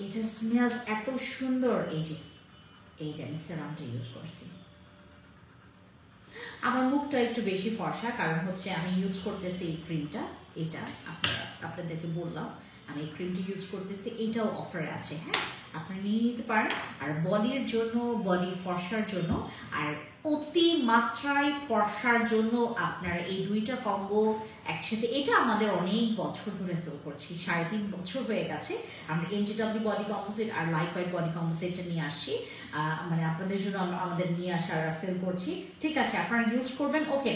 এটা স্মেলস এত সুন্দর। এই যে আমি সেরামটা ইউজ করছি। আমার মুখটা একটু বেশি ফর্সা, কারণ হচ্ছে আমি ইউজ করতেছি এই ক্রিমটা। এটা আপনাদেরকে বললাম আমি এই ক্রিমটা ইউজ করতেছি, এটাও অফারে আছে। হ্যাঁ, আপনারা নিয়ে নিতে পারেন। আর বডির জন্য, বডি ফর্সার জন্য আর অতি মাত্রায় ফর্সার জন্য আপনার এই দুইটা কম্বো একসাথে, এটা আমাদের অনেক বছর ধরে সেল করছি, 3.5 বছর হয়ে গেছে। আমরা MGW বডি কম্পোজিট আর লাইট ওয়েট বডি কম্পোজিটটা নিয়ে আসছি, মানে আপনাদের জন্য আমরা আমাদের নিয়ে আসার সেল করছি, ঠিক আছে। আপনারা ইউজ করবেন। ওকে,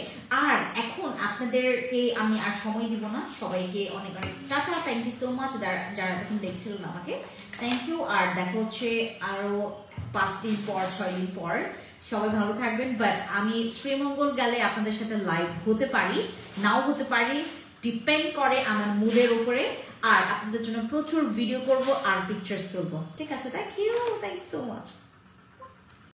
আর এখন আপনাদেরকে আমি আর সময় দিব না, সবাইকে অনেক অনেক tata. Thank you so much যারা এখন দেখছিলেন আমাকে, থ্যাংক ইউ। আর দেখা হচ্ছে আরো 5 দিন পর, 6 দিন পর। সবাই ভালো থাকবেন। বাট আমি শ্রীমঙ্গল গেলে আপনাদের সাথে লাইভ হতে পারি, নাও হতে পারি, ডিপেন্ড করে আমার মুডের উপরে। আর আপনাদের জন্য প্রচুর ভিডিও করব আর পিকচার্স তুলবো, ঠিক আছে। Thank you so much.